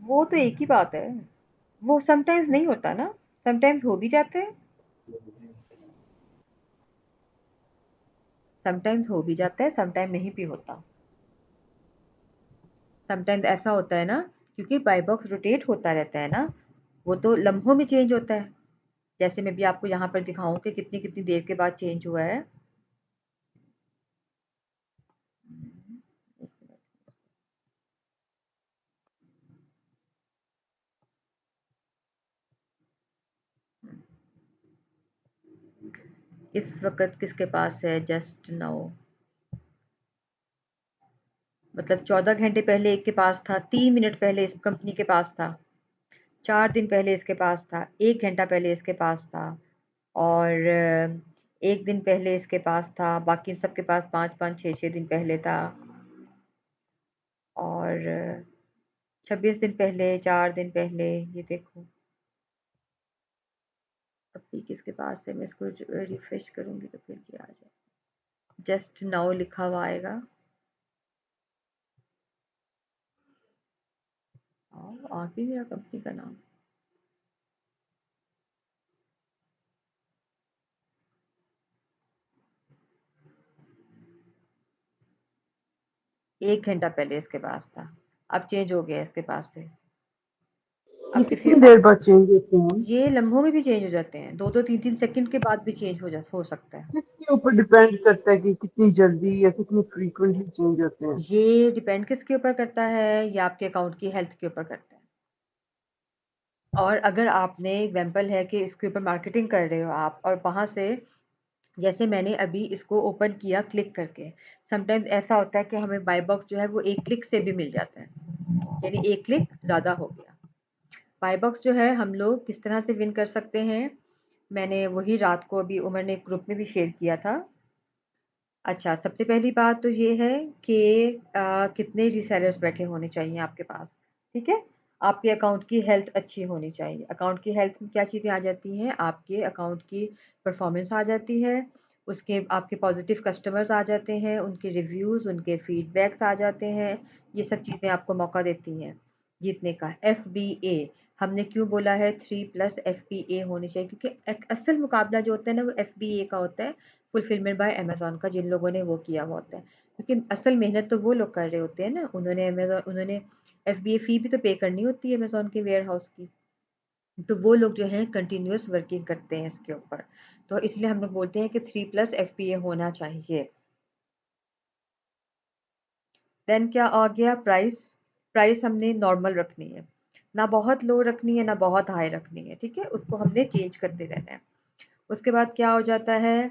वो तो एक ही बात है, वो समटाइम्स नहीं होता ना, समटाइम्स हो भी जाते हैं, समटाइम्स हो भी जाता है, समटाइम नहीं भी होता। समटाइम्स ऐसा होता है ना, क्योंकि बाय बॉक्स रोटेट होता रहता है ना, वो तो लम्हों में चेंज होता है। जैसे मैं भी आपको यहाँ पर दिखाऊं कि कितनी कितनी देर के बाद चेंज हुआ है। इस वक्त किसके पास है जस्ट नाउ, मतलब 14 घंटे पहले एक के पास था, 3 मिनट पहले इस कंपनी के पास था, 4 दिन पहले इसके पास था, 1 घंटा पहले इसके पास था, और 1 दिन पहले इसके पास था, बाकी सबके पास 5-5 6-6 दिन पहले था, और 26 दिन पहले, 4 दिन पहले, ये देखो अभी किसके पास है। मैं इसको रिफ्रेश करूंगी तो फिर ये आ जाए, जस्ट नाउ लिखा हुआ आएगा। आ भी गया कंपनी का नाम। एक घंटा पहले इसके पास था, अब चेंज हो गया इसके पास से। ये अब किसी कितनी देर बाद चेंज होते हैं? ये लम्हों में भी चेंज हो जाते हैं, 2-2 3-3 सेकंड के बाद भी चेंज हो सकता है। किसके ऊपर डिपेंड करता है कि कितनी जल्दी या कितनी फ्रीक्वेंटली चेंज होते हैं? ये डिपेंड किसके ऊपर करता है, ये आपके अकाउंट की हेल्थ के ऊपर करता है। और अगर आपने एग्जांपल है कि इसके ऊपर मार्केटिंग कर रहे हो आप, और वहाँ से जैसे मैंने अभी इसको ओपन किया क्लिक करके, समटाइम्स ऐसा होता है कि हमें बाय बॉक्स जो है वो एक क्लिक से भी मिल जाता है, यानी एक क्लिक ज़्यादा हो गया। बाय बॉक्स जो है हम लोग किस तरह से विन कर सकते हैं, मैंने वही रात को अभी उमर ने एक ग्रुप में भी शेयर किया था। अच्छा, सबसे पहली बात तो ये है कि कितने रीसेलर्स बैठे होने चाहिए आपके पास, ठीक है? आपके अकाउंट की हेल्थ अच्छी होनी चाहिए। अकाउंट की हेल्थ में क्या चीज़ें आ जाती हैं, आपके अकाउंट की परफॉर्मेंस आ जाती है, उसके आपके पॉजिटिव कस्टमर्स आ जाते हैं, उनके रिव्यूज़, उनके फीडबैक्स आ जाते हैं, ये सब चीज़ें आपको मौका देती हैं जीतने का। एफबीए हमने क्यों बोला है 3+ एफबीए होनी चाहिए, क्योंकि एक असल मुकाबला जो होता है ना वो एफबीए का होता है, फुलफिलमेंट बाय अमेज़न का, जिन लोगों ने वो किया हुआ होता है। क्योंकि असल मेहनत तो वो लोग कर रहे होते हैं ना, उन्होंने एफबीए फ़ी भी तो पे करनी होती है अमेज़न के वेयर हाउस की। तो वो लोग जो हैं कंटिन्यूअस वर्किंग करते हैं इसके ऊपर। तो इसलिए हम लोग बोलते हैं कि 3+ एफबीए होना चाहिए। देन क्या आ गया, प्राइस। प्राइस हमने नॉर्मल रखनी है, ना बहुत लो रखनी है ना बहुत हाई रखनी है, ठीक है? उसको हमने चेंज करते रहना है। उसके बाद क्या हो जाता है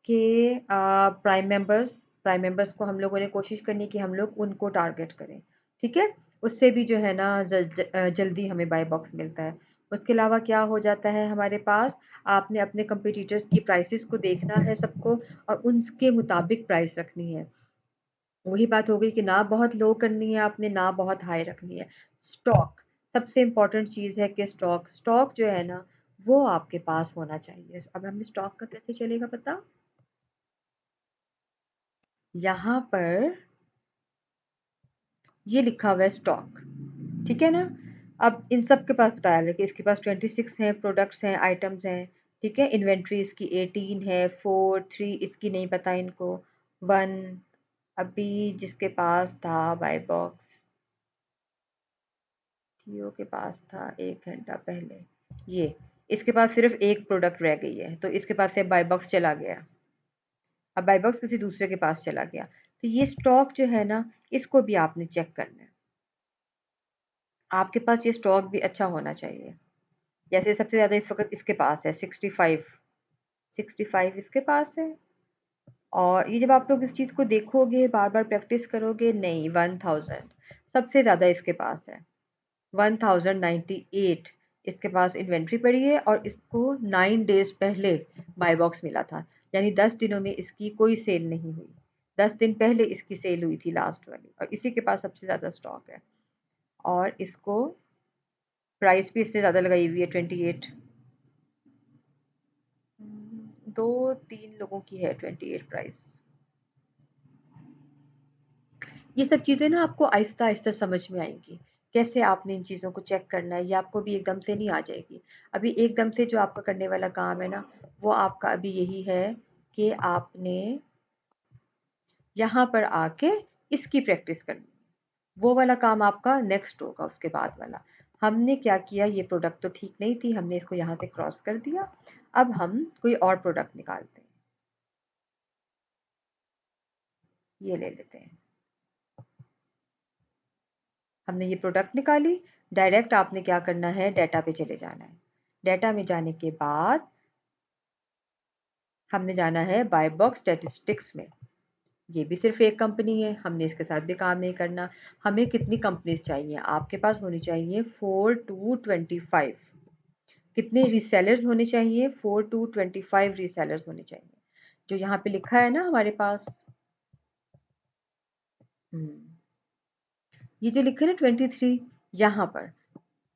कि प्राइम मेंबर्स को हम लोगों ने कोशिश करनी कि हम लोग उनको टारगेट करें, ठीक है? उससे भी जो है ना जल्दी हमें बाय बॉक्स मिलता है। उसके अलावा क्या हो जाता है हमारे पास, आपने अपने कंपटीटर्स की प्राइसेस को देखना है सबको, और उनके मुताबिक प्राइस रखनी है। वही बात हो गई कि ना बहुत लो करनी है आपने, ना बहुत हाई रखनी है। स्टॉक सबसे इम्पोर्टेंट चीज़ है कि स्टॉक स्टॉक जो है ना वो आपके पास होना चाहिए। अब हमें स्टॉक का कैसे चलेगा पता, यहाँ पर ये लिखा हुआ है स्टॉक, ठीक है ना? अब इन सब के पास बताया हुआ है कि इसके पास 26 हैं, प्रोडक्ट्स हैं, आइटम्स हैं, ठीक है? इन्वेंट्री इसकी 18 है, 4 3 इसकी नहीं पता इनको, 1 अभी जिसके पास था बाय बॉक्स, जियो के पास था 1 घंटा पहले, ये इसके पास सिर्फ एक प्रोडक्ट रह गई है, तो इसके पास से बाय बॉक्स चला गया। अब बाय बॉक्स किसी दूसरे के पास चला गया, तो ये स्टॉक जो है ना इसको भी आपने चेक करना है। आपके पास ये स्टॉक भी अच्छा होना चाहिए। जैसे सबसे ज़्यादा इस वक्त इसके पास है 65, 65 इसके पास है। और ये जब आप लोग इस चीज़ को देखोगे, बार बार प्रैक्टिस करोगे, नहीं 1000 सबसे ज़्यादा इसके पास है। 1098 इसके पास इन्वेंट्री पड़ी है और इसको 9 डेज पहले बाय बॉक्स मिला था, यानी 10 दिनों में इसकी कोई सेल नहीं हुई। 10 दिन पहले इसकी सेल हुई थी लास्ट वाली, और इसी के पास सबसे ज़्यादा स्टॉक है। और इसको प्राइस भी इससे ज़्यादा लगाई हुई है 28। 2-3 लोगों की है 28 प्राइस। ये सब चीज़ें ना आपको आहिस्ता आहिस्ता समझ में आएंगी, कैसे आपने इन चीज़ों को चेक करना है। ये आपको भी एकदम से नहीं आ जाएगी। अभी एकदम से जो आपका करने वाला काम है ना, वो आपका अभी यही है कि आपने यहाँ पर आके इसकी प्रैक्टिस करनी। वो वाला काम आपका नेक्स्ट होगा, उसके बाद वाला। हमने क्या किया, ये प्रोडक्ट तो ठीक नहीं थी, हमने इसको यहाँ से क्रॉस कर दिया। अब हम कोई और प्रोडक्ट निकालते हैं। ये ले लेते हैं। हमने ये प्रोडक्ट निकाली। डायरेक्ट आपने क्या करना है, डाटा पे चले जाना है। डाटा में जाने के बाद हमने जाना है बाय बॉक्स स्टैटिस्टिक्स में। ये भी सिर्फ एक कंपनी है, हमने इसके साथ भी काम नहीं करना। हमें कितनी कंपनीज चाहिए, आपके पास होनी चाहिए 4 to 25। कितने रीसेलर्स होने चाहिए, 4 to 25 रीसेलर्स होने चाहिए, जो यहाँ पे लिखा है ना हमारे पास। ये जो लिखा है ना 23, यहाँ पर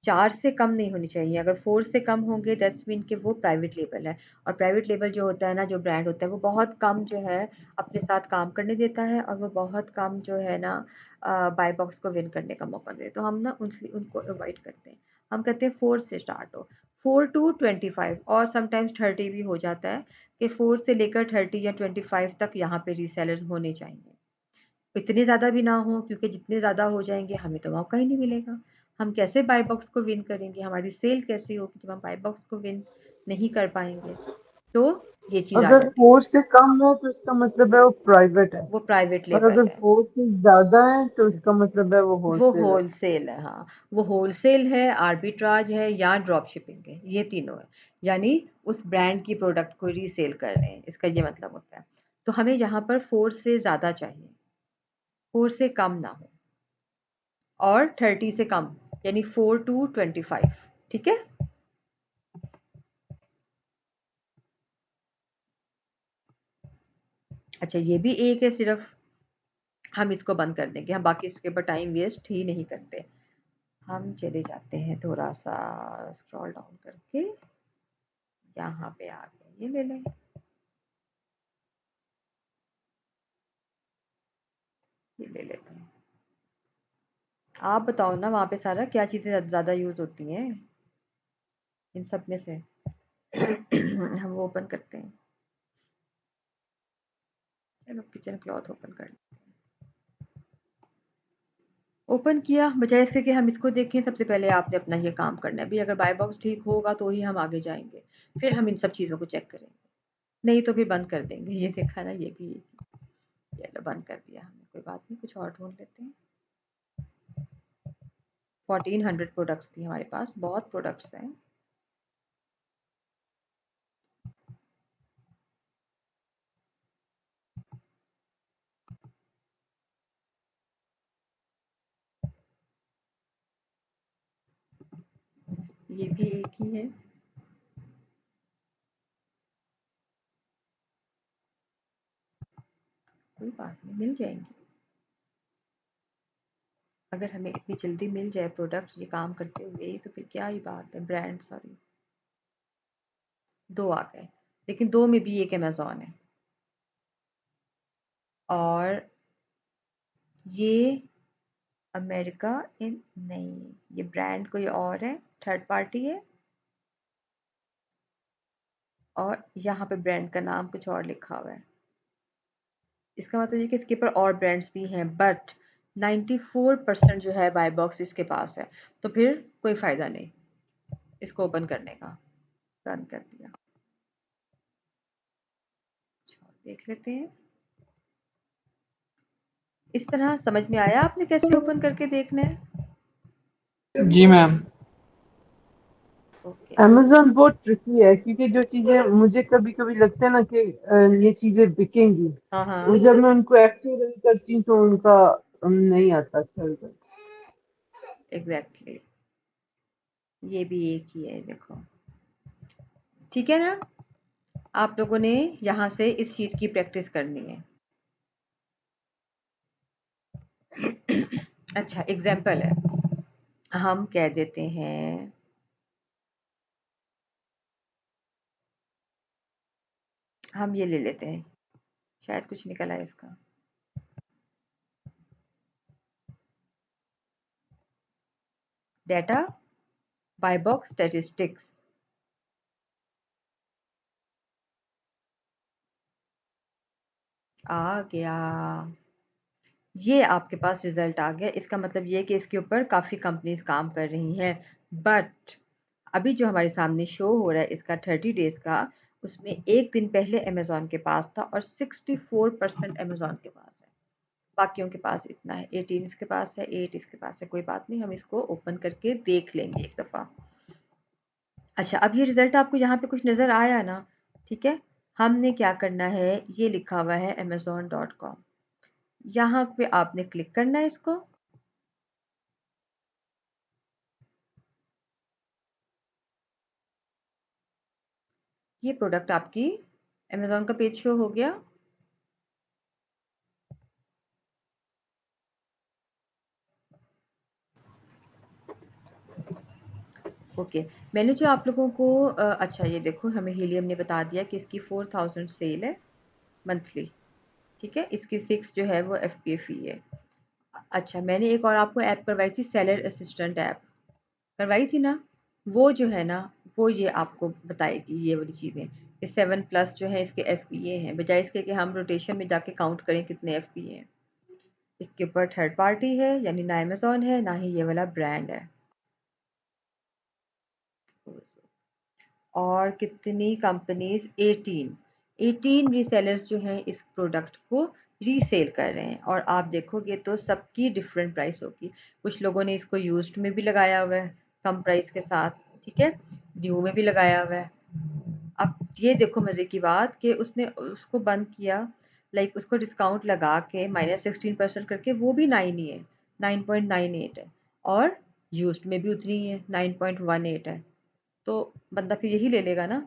4 से कम नहीं होनी चाहिए। अगर 4 से कम होंगे दैट्स मीन कि वो प्राइवेट लेबल है। और प्राइवेट लेबल जो होता है ना, जो ब्रांड होता है, वो बहुत कम जो है अपने साथ काम करने देता है, और वो बहुत कम जो है ना बाय बॉक्स को विन करने का मौका देते। तो हम ना उनको अवॉइड करते हैं। हम कहते हैं 4 से स्टार्ट हो, 4 to 25, और समटाइम्स 30 भी हो जाता है कि 4 से लेकर 30 या 25 तक यहाँ पे रीसेलर्स होने चाहिए। इतने ज़्यादा भी ना हो, क्योंकि जितने ज़्यादा हो जाएंगे हमें तो मौका ही नहीं मिलेगा। हम कैसे बाय बॉक्स को विन करेंगे, हमारी सेल कैसे होगी जब हम बाय बॉक्स को विन नहीं कर पाएंगे। तो ये चीज़ आ अगर जाती 4 से कम है तो इसका मतलब है वो प्राइवेट है, है, वो प्राइवेट और लेबल अगर है। 4 से ज्यादा है तो इसका मतलब है वो वो होलसेल है। होलसेल है, हाँ। वो होलसेल है, आर्बिट्राज है, या ड्रॉप शिपिंग है, ये तीनों है। यानी उस ब्रांड की प्रोडक्ट को रीसेल कर रहे हैं, इसका ये मतलब होता है। तो हमें यहाँ पर 4 से ज़्यादा चाहिए, 4 से कम ना हो, और 30 से कम, यानी 4 to 25। ठीक है। अच्छा, ये भी एक है सिर्फ, हम इसको बंद कर देंगे। हम बाकी इसके ऊपर टाइम वेस्ट ही नहीं करते। हम चले जाते हैं थोड़ा सा स्क्रॉल डाउन करके, यहाँ पे आ गए, ये ले लें, ये ले लेते हैं। आप बताओ ना, वहाँ पे सारा क्या चीज़ें ज़्यादा यूज़ होती हैं इन सब में से। हम वो ओपन करते हैं। चलो किचन क्लॉथ ओपन कर, ओपन किया। बजाय इसके कि हम इसको देखें, सबसे पहले आपने अपना ये काम करना है। भाई अगर बाय बॉक्स ठीक होगा तो ही हम आगे जाएंगे, फिर हम इन सब चीज़ों को चेक करेंगे, नहीं तो फिर बंद कर देंगे। ये देखा ना, ये भी, चलो बंद कर दिया हमने, कोई बात नहीं, कुछ और ढूंढ लेते हैं। 1400 प्रोडक्ट्स थी हमारे पास, बहुत प्रोडक्ट्स हैं। ये भी एक ही है। कोई बात नहीं, मिल जाएंगी। अगर हमें इतनी जल्दी मिल जाए प्रोडक्ट्स ये काम करते हुए, तो फिर क्या ही बात है। ब्रांड, सॉरी, 2 आ गए, लेकिन 2 में भी एक अमेज़न है, और ये अमेरिका इन नहीं, ये ब्रांड कोई और है, थर्ड पार्टी है, और यहाँ पे ब्रांड का नाम कुछ और लिखा हुआ है। इसका मतलब ये कि इसके ऊपर और ब्रांड्स भी हैं, बट 94% जो है बाय बॉक्स इसके पास है। तो फिर कोई फ़ायदा नहीं इसको ओपन करने का, बंद कर दिया। देख लेते हैं। इस तरह समझ में आया आपने कैसे ओपन करके देखना है। जी मैम। ओके अमेजोन बहुत ट्रिकी है क्योंकि जो चीजें मुझे कभी कभी लगता है ना कि ये चीजें बिकेंगी, हाँ तो हाँ जब मैं उनको एक्टिव करती हूँ तो उनका नहीं आता अच्छा रिजल्ट। एग्जैक्टली ये भी एक ही है देखो, ठीक है ना। आप लोगों ने यहाँ से इस चीज़ की प्रैक्टिस करनी है। अच्छा एग्जाम्पल है, हम कह देते हैं हम ये ले लेते हैं, शायद कुछ निकला है इसका। डेटा बाय बॉक्स स्टैटिस्टिक्स आ गया, ये आपके पास रिजल्ट आ गया। इसका मतलब ये है कि इसके ऊपर काफ़ी कंपनीज काम कर रही हैं, बट अभी जो हमारे सामने शो हो रहा है इसका 30 डेज का, उसमें एक दिन पहले अमेजोन के पास था और 64% अमेजोन के पास है, बाकियों के पास इतना है, 18 इसके पास है, 8 इसके पास है। कोई बात नहीं, हम इसको ओपन करके देख लेंगे एक दफ़ा। अच्छा अब ये रिजल्ट आपको यहाँ पे कुछ नज़र आया ना, ठीक है। हमने क्या करना है, ये लिखा हुआ है amazon.com, यहाँ पे आपने क्लिक करना है इसको। ये प्रोडक्ट आपकी अमेजोन का पेज शो हो गया। ओके मैंने जो आप लोगों को अच्छा ये देखो, हमें हीलियम ने बता दिया कि इसकी 4000 सेल है मंथली, ठीक है। इसकी 6 जो है वो FBA फी है। अच्छा मैंने एक और आपको ऐप करवाई थी, सेलर असिस्टेंट ऐप करवाई थी ना, वो जो है ना, वो ये आपको बताएगी ये वाली चीज़ें कि 7+ जो है इसके FBA हैं, बजाय इसके कि हम रोटेशन में जाके काउंट करें कितने FBA हैं। इसके ऊपर थर्ड पार्टी है, यानी ना अमेजोन है ना ही ये वाला ब्रांड है। और कितनी कंपनीज, 18 रीसेलर्स जो हैं इस प्रोडक्ट को रीसेल कर रहे हैं। और आप देखोगे तो सबकी डिफरेंट प्राइस होगी। कुछ लोगों ने इसको यूज्ड में भी लगाया हुआ है कम प्राइस के साथ, ठीक है, न्यू में भी लगाया हुआ है। अब ये देखो मज़े की बात कि उसने उसको बंद किया, लाइक उसको डिस्काउंट लगा के -16% करके, वो भी 9 ही है, 9.98 है। और यूज्ड में भी उतनी ही है, 9.18 है। तो बंदा फिर यही ले लेगा ना।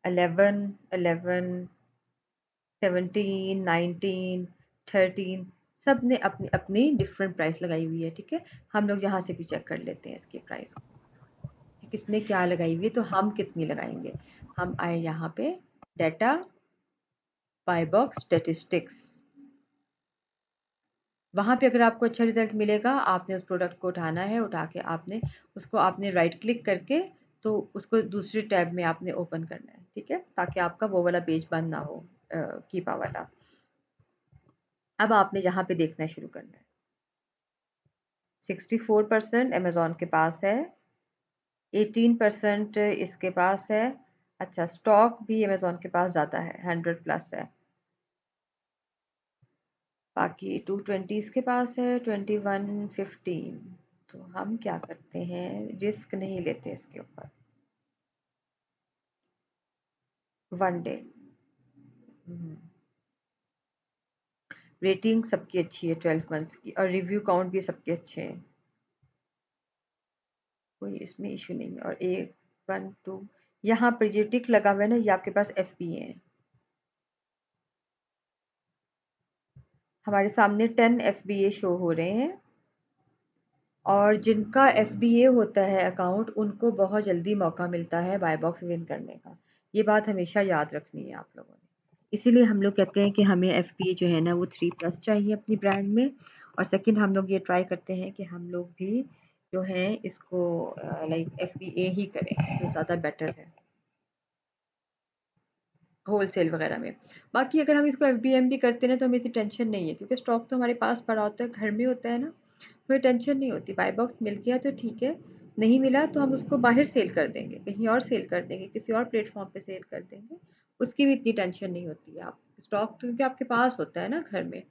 11, 11, 17, 19, 13 सब ने अपनी अपनी डिफरेंट प्राइस लगाई हुई है, ठीक है। हम लोग यहाँ से भी चेक कर लेते हैं इसकी प्राइस कि किसने क्या लगाई हुई है, तो हम कितनी लगाएंगे। हम आए यहाँ पे डेटा बाय बॉक्स स्टैटिस्टिक्स, वहाँ पे अगर आपको अच्छा रिजल्ट मिलेगा, आपने उस प्रोडक्ट को उठाना है, उठा के आपने राइट क्लिक करके तो उसको दूसरी टैब में आपने ओपन करना है, ठीक है, ताकि आपका वो वाला पेज बंद ना हो, कीपा वाला। अब आपने यहाँ पे देखना शुरू करना है। 64% अमेजोन के पास है, 18% इसके पास है। अच्छा स्टॉक भी अमेजोन के पास ज़्यादा है, 100+ है। बाकी 220 इसके पास है, 2115। तो हम क्या करते हैं, रिस्क नहीं लेते इसके ऊपर, 1 डे। रेटिंग सबकी अच्छी है 12 मंथ्स की, और रिव्यू काउंट भी सबके अच्छे हैं, कोई इसमें इशू नहीं है। और 1, 1, 2 यहाँ पर ये टिक लगा हुआ है ना, ये आपके पास FBA है। हमारे सामने 10 FBA शो हो रहे हैं, और जिनका FBA होता है अकाउंट, उनको बहुत जल्दी मौका मिलता है बाय बॉक्स विन करने का। ये बात हमेशा याद रखनी है आप लोगों ने। इसीलिए हम लोग कहते हैं कि हमें FBA जो है ना वो 3+ चाहिए अपनी ब्रांड में। और सेकंड हम लोग ये ट्राई करते हैं कि हम लोग भी जो है इसको लाइक FBA ही करें, तो ज़्यादा बेटर है होलसेल वगैरह में। बाकी अगर हम इसको FBM भी करते हैं ना, तो हमें इतनी टेंशन नहीं है, क्योंकि स्टॉक तो हमारे पास पड़ा होता है, घर में होता है ना, कोई टेंशन नहीं होती। बाय बॉक्स मिल गया तो ठीक है, नहीं मिला तो हम उसको बाहर सेल कर देंगे, कहीं और सेल कर देंगे, किसी और प्लेटफॉर्म पे सेल कर देंगे, उसकी भी इतनी टेंशन नहीं होती है। आप स्टॉक तो क्योंकि आपके पास होता है ना घर में,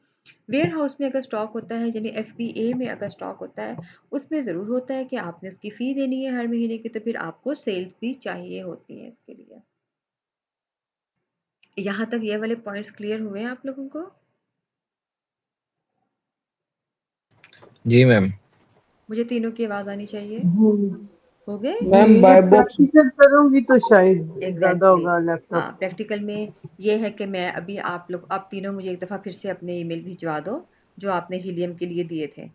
वेयर हाउस में अगर स्टॉक होता है यानी FBA में अगर स्टॉक होता है, उसमें ज़रूर होता है कि आपने उसकी फ़ी देनी है हर महीने की, तो फिर आपको सेल्स भी चाहिए होती हैं इसके लिए। यहाँ तक ये वाले पॉइंट्स क्लियर हुए हैं आप लोगों को? जी मैम। मुझे तीनों की आवाज़ आनी चाहिए। हम्म, हो गए? मैम बाय बॉक्स प्रैक्टिकल करूंगी तो शायद ज्यादा एग्जैक्टली होगा हाँ, लैपटॉप। प्रैक्टिकल में ये है कि मैं अभी आप तीनों मुझे एक दफ़ा फिर से अपने ईमेल भिजवा दो जो आपने हीलियम के लिए दिए थे।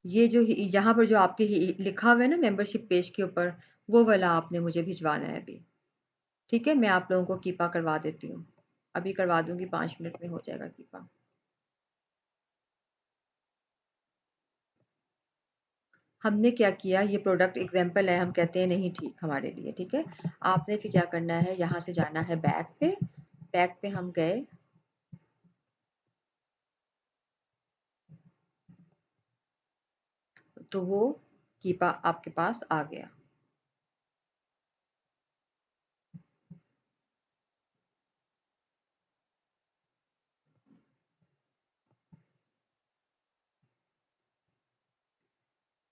ये जो यहाँ पर जो आपके लिखा हुआ है ना मेंबरशिप पेज के ऊपर, वो वाला आपने मुझे भिजवाना है अभी। ठीक है, मैं आप लोगों को कीपा करवा देती हूँ, अभी करवा दूंगी, 5 मिनट में हो जाएगा कीपा। हमने क्या किया, ये प्रोडक्ट एग्जाम्पल है, हम कहते हैं नहीं ठीक हमारे लिए, ठीक है। आपने फिर क्या करना है, यहाँ से जाना है बैक पे हम गए, तो वो कीपा आपके पास आ गया।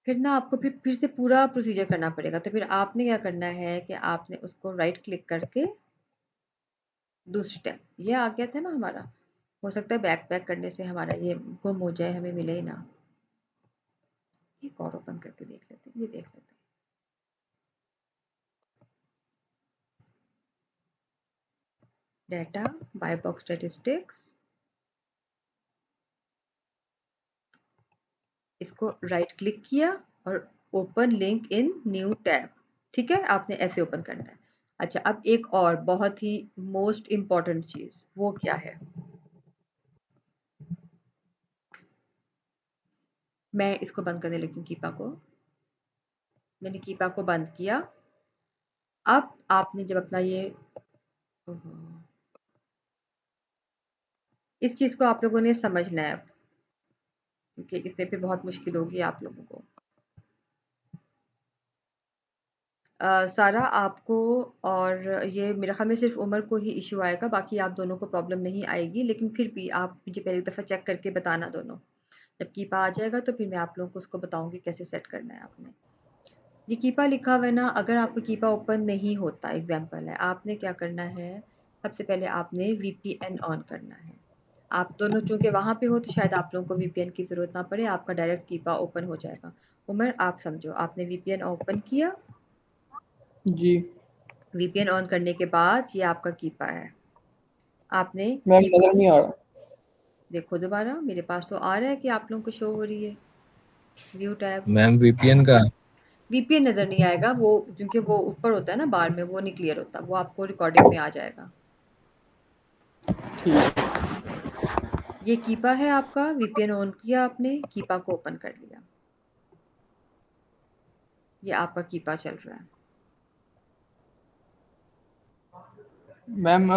फिर ना आपको फिर से पूरा प्रोसीजर करना पड़ेगा। तो फिर आपने क्या करना है कि आपने उसको राइट क्लिक करके दूसरी टैब, ये आ गया था ना हमारा, हो सकता है बैक पैक करने से हमारा ये गुम हो जाए, हमें मिले ही ना। एक और ओपन करके देख लेते हैं, ये देख लेते हैं। डाटा बाय बॉक्स स्टैटिस्टिक्स, इसको राइट क्लिक किया और open link in new tab, ठीक है, आपने ऐसे ओपन करना है। अच्छा, अब एक और बहुत ही मोस्ट इम्पॉर्टेंट चीज़, वो क्या है, मैं इसको बंद करने लगी हूँ कीपा को। मैंने कीपा को बंद किया। अब आपने जब अपना ये, इस चीज़ को आप लोगों ने समझना है अब, क्योंकि इसमें फिर बहुत मुश्किल होगी आप लोगों को। सारा आपको, और ये मेरा ख्याल में सिर्फ उमर को ही इशू आएगा, बाकी आप दोनों को प्रॉब्लम नहीं आएगी, लेकिन फिर भी आप मुझे पहले एक दफ़ा चेक करके बताना दोनों। जब कीपा आ जाएगा तो फिर मैं आप लोगों को उसको बताऊंगी कैसे सेट करना है आपने। ये कीपा लिखा हुआ है ना, अगर आपको कीपा ओपन नहीं होता, एग्जाम्पल है, आपने क्या करना है, सबसे पहले आपने VPN ऑन करना है। आप दोनों चूंकि वहाँ पे हो तो शायद आप लोगों को VPN की ज़रूरत ना पड़े, आपका डायरेक्ट कीपा ओपन हो जाएगा। उमर आप समझो, आपने VPN ओपन किया, जी VPN ऑन करने के बाद ये आपका कीपा है। आपने मैम कीपा नजर नहीं आ रहा। देखो दोबारा, मेरे पास तो आ रहा है कि आप लोगों को शो हो रही है व्यू टैब। मैम VPN का VPN नज़र नहीं आएगा, वो क्योंकि वो ऊपर होता है ना बार में, वो नहीं क्लियर होता, वो आपको रिकॉर्डिंग में आ जाएगा। ये कीपा है आपका, VPN ऑन किया आपने, कीपा को ओपन कर लिया, ये आपका कीपा चल रहा है। मैम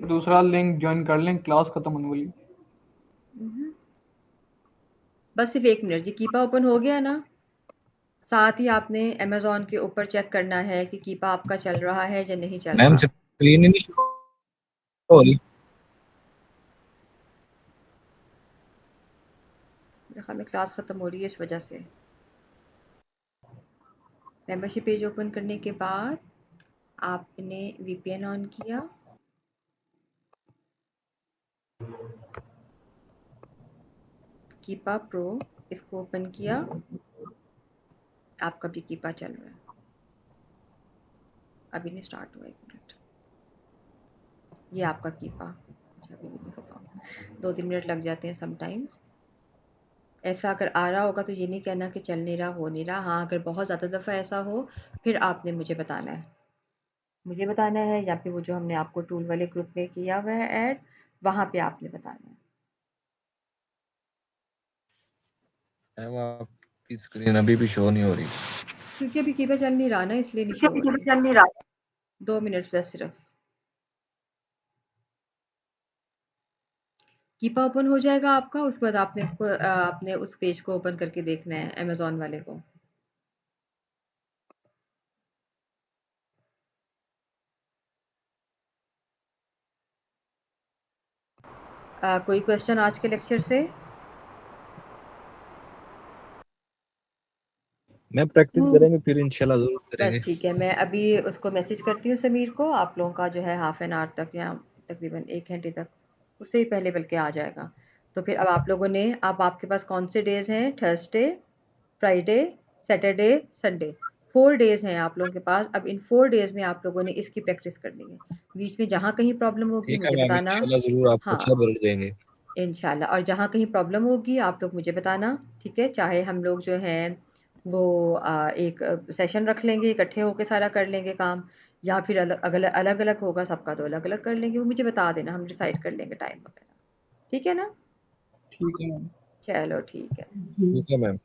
दूसरा लिंक ज्वाइन कर लें, क्लास खत्म होने वाली। बस सिर्फ 1 मिनट, ये कीपा ओपन हो गया ना, साथ ही आपने अमेज़न के ऊपर चेक करना है कि कीपा आपका चल रहा है या नहीं चल मैम रहा। स्क्रीन ही नहीं show हो रही। मेरे ख्याल में क्लास ख़त्म हो रही है इस वजह से। मेंबरशिप पेज ओपन करने के बाद आपने VPN ऑन किया, कीपा प्रो इसको ओपन किया, आपका भी कीपा चल रहा है। अभी नहीं स्टार्ट हुआ, 1 मिनट, ये आपका कीपा। अच्छा, अभी नहीं होगा, 2-3 मिनट लग जाते हैं समटाइम्स। ऐसा अगर आ रहा होगा तो ये नहीं कहना कि चल नहीं रहा, हो नहीं रहा। हाँ, अगर बहुत ज़्यादा दफ़ा ऐसा हो फिर आपने मुझे बताना है, या फिर वो जो हमने आपको टूल वाले ग्रुप में किया हुआ है ऐड, वहाँ पे आपने बताना है। मैम आपकी स्क्रीन अभी भी शो नहीं हो रही। क्योंकि अभी कीपा चल नहीं रहा ना, इसलिए नहीं शो हो रही। चल नहीं रहा। 2 मिनट बस सिर्फ। कीपा ओपन हो जाएगा आपका, उसके बाद आपने उस पेज को ओपन करके देखना है, अमेज़न वाले को। कोई क्वेश्चन आज के लेक्चर से? मैम प्रैक्टिस करेंगे फिर इंशाल्लाह जरूर बस करेंगे। ठीक है, मैं अभी उसको मैसेज करती हूँ समीर को, आप लोगों का जो है हाफ एन आवर तक या तकरीबन 1 घंटे तक, उससे ही पहले बल्कि आ जाएगा। तो फिर अब आप लोगों ने, अब आपके पास कौन से डेज़ हैं? Thursday, Friday, Saturday, Sunday, 4 days हैं आप लोगों के पास। अब इन 4 डेज़ में आप लोगों ने इसकी प्रैक्टिस करनी है। बीच में जहाँ कहीं प्रॉब्लम होगी ठीक है मुझे मैम, बताना। इंशाल्लाह जरूर आपको हाँ, अच्छा रिजल्ट देंगे। इंशाल्लाह। और जहाँ कहीं प्रॉब्लम होगी आप लोग मुझे बताना, ठीक है? चाहे हम लोग जो हैं वो एक सेशन रख लेंगे, इकट्ठे होके सारा कर लेंगे काम, या फिर अलग-अलग होगा सबका तो अलग-अलग कर लेंगे, वो मुझे बता देना, हम डिसाइड कर लेंगे टाइम वगैरह। ठीक है ना? ठीक है मैम। चलो ठीक है। ठीक है मैम।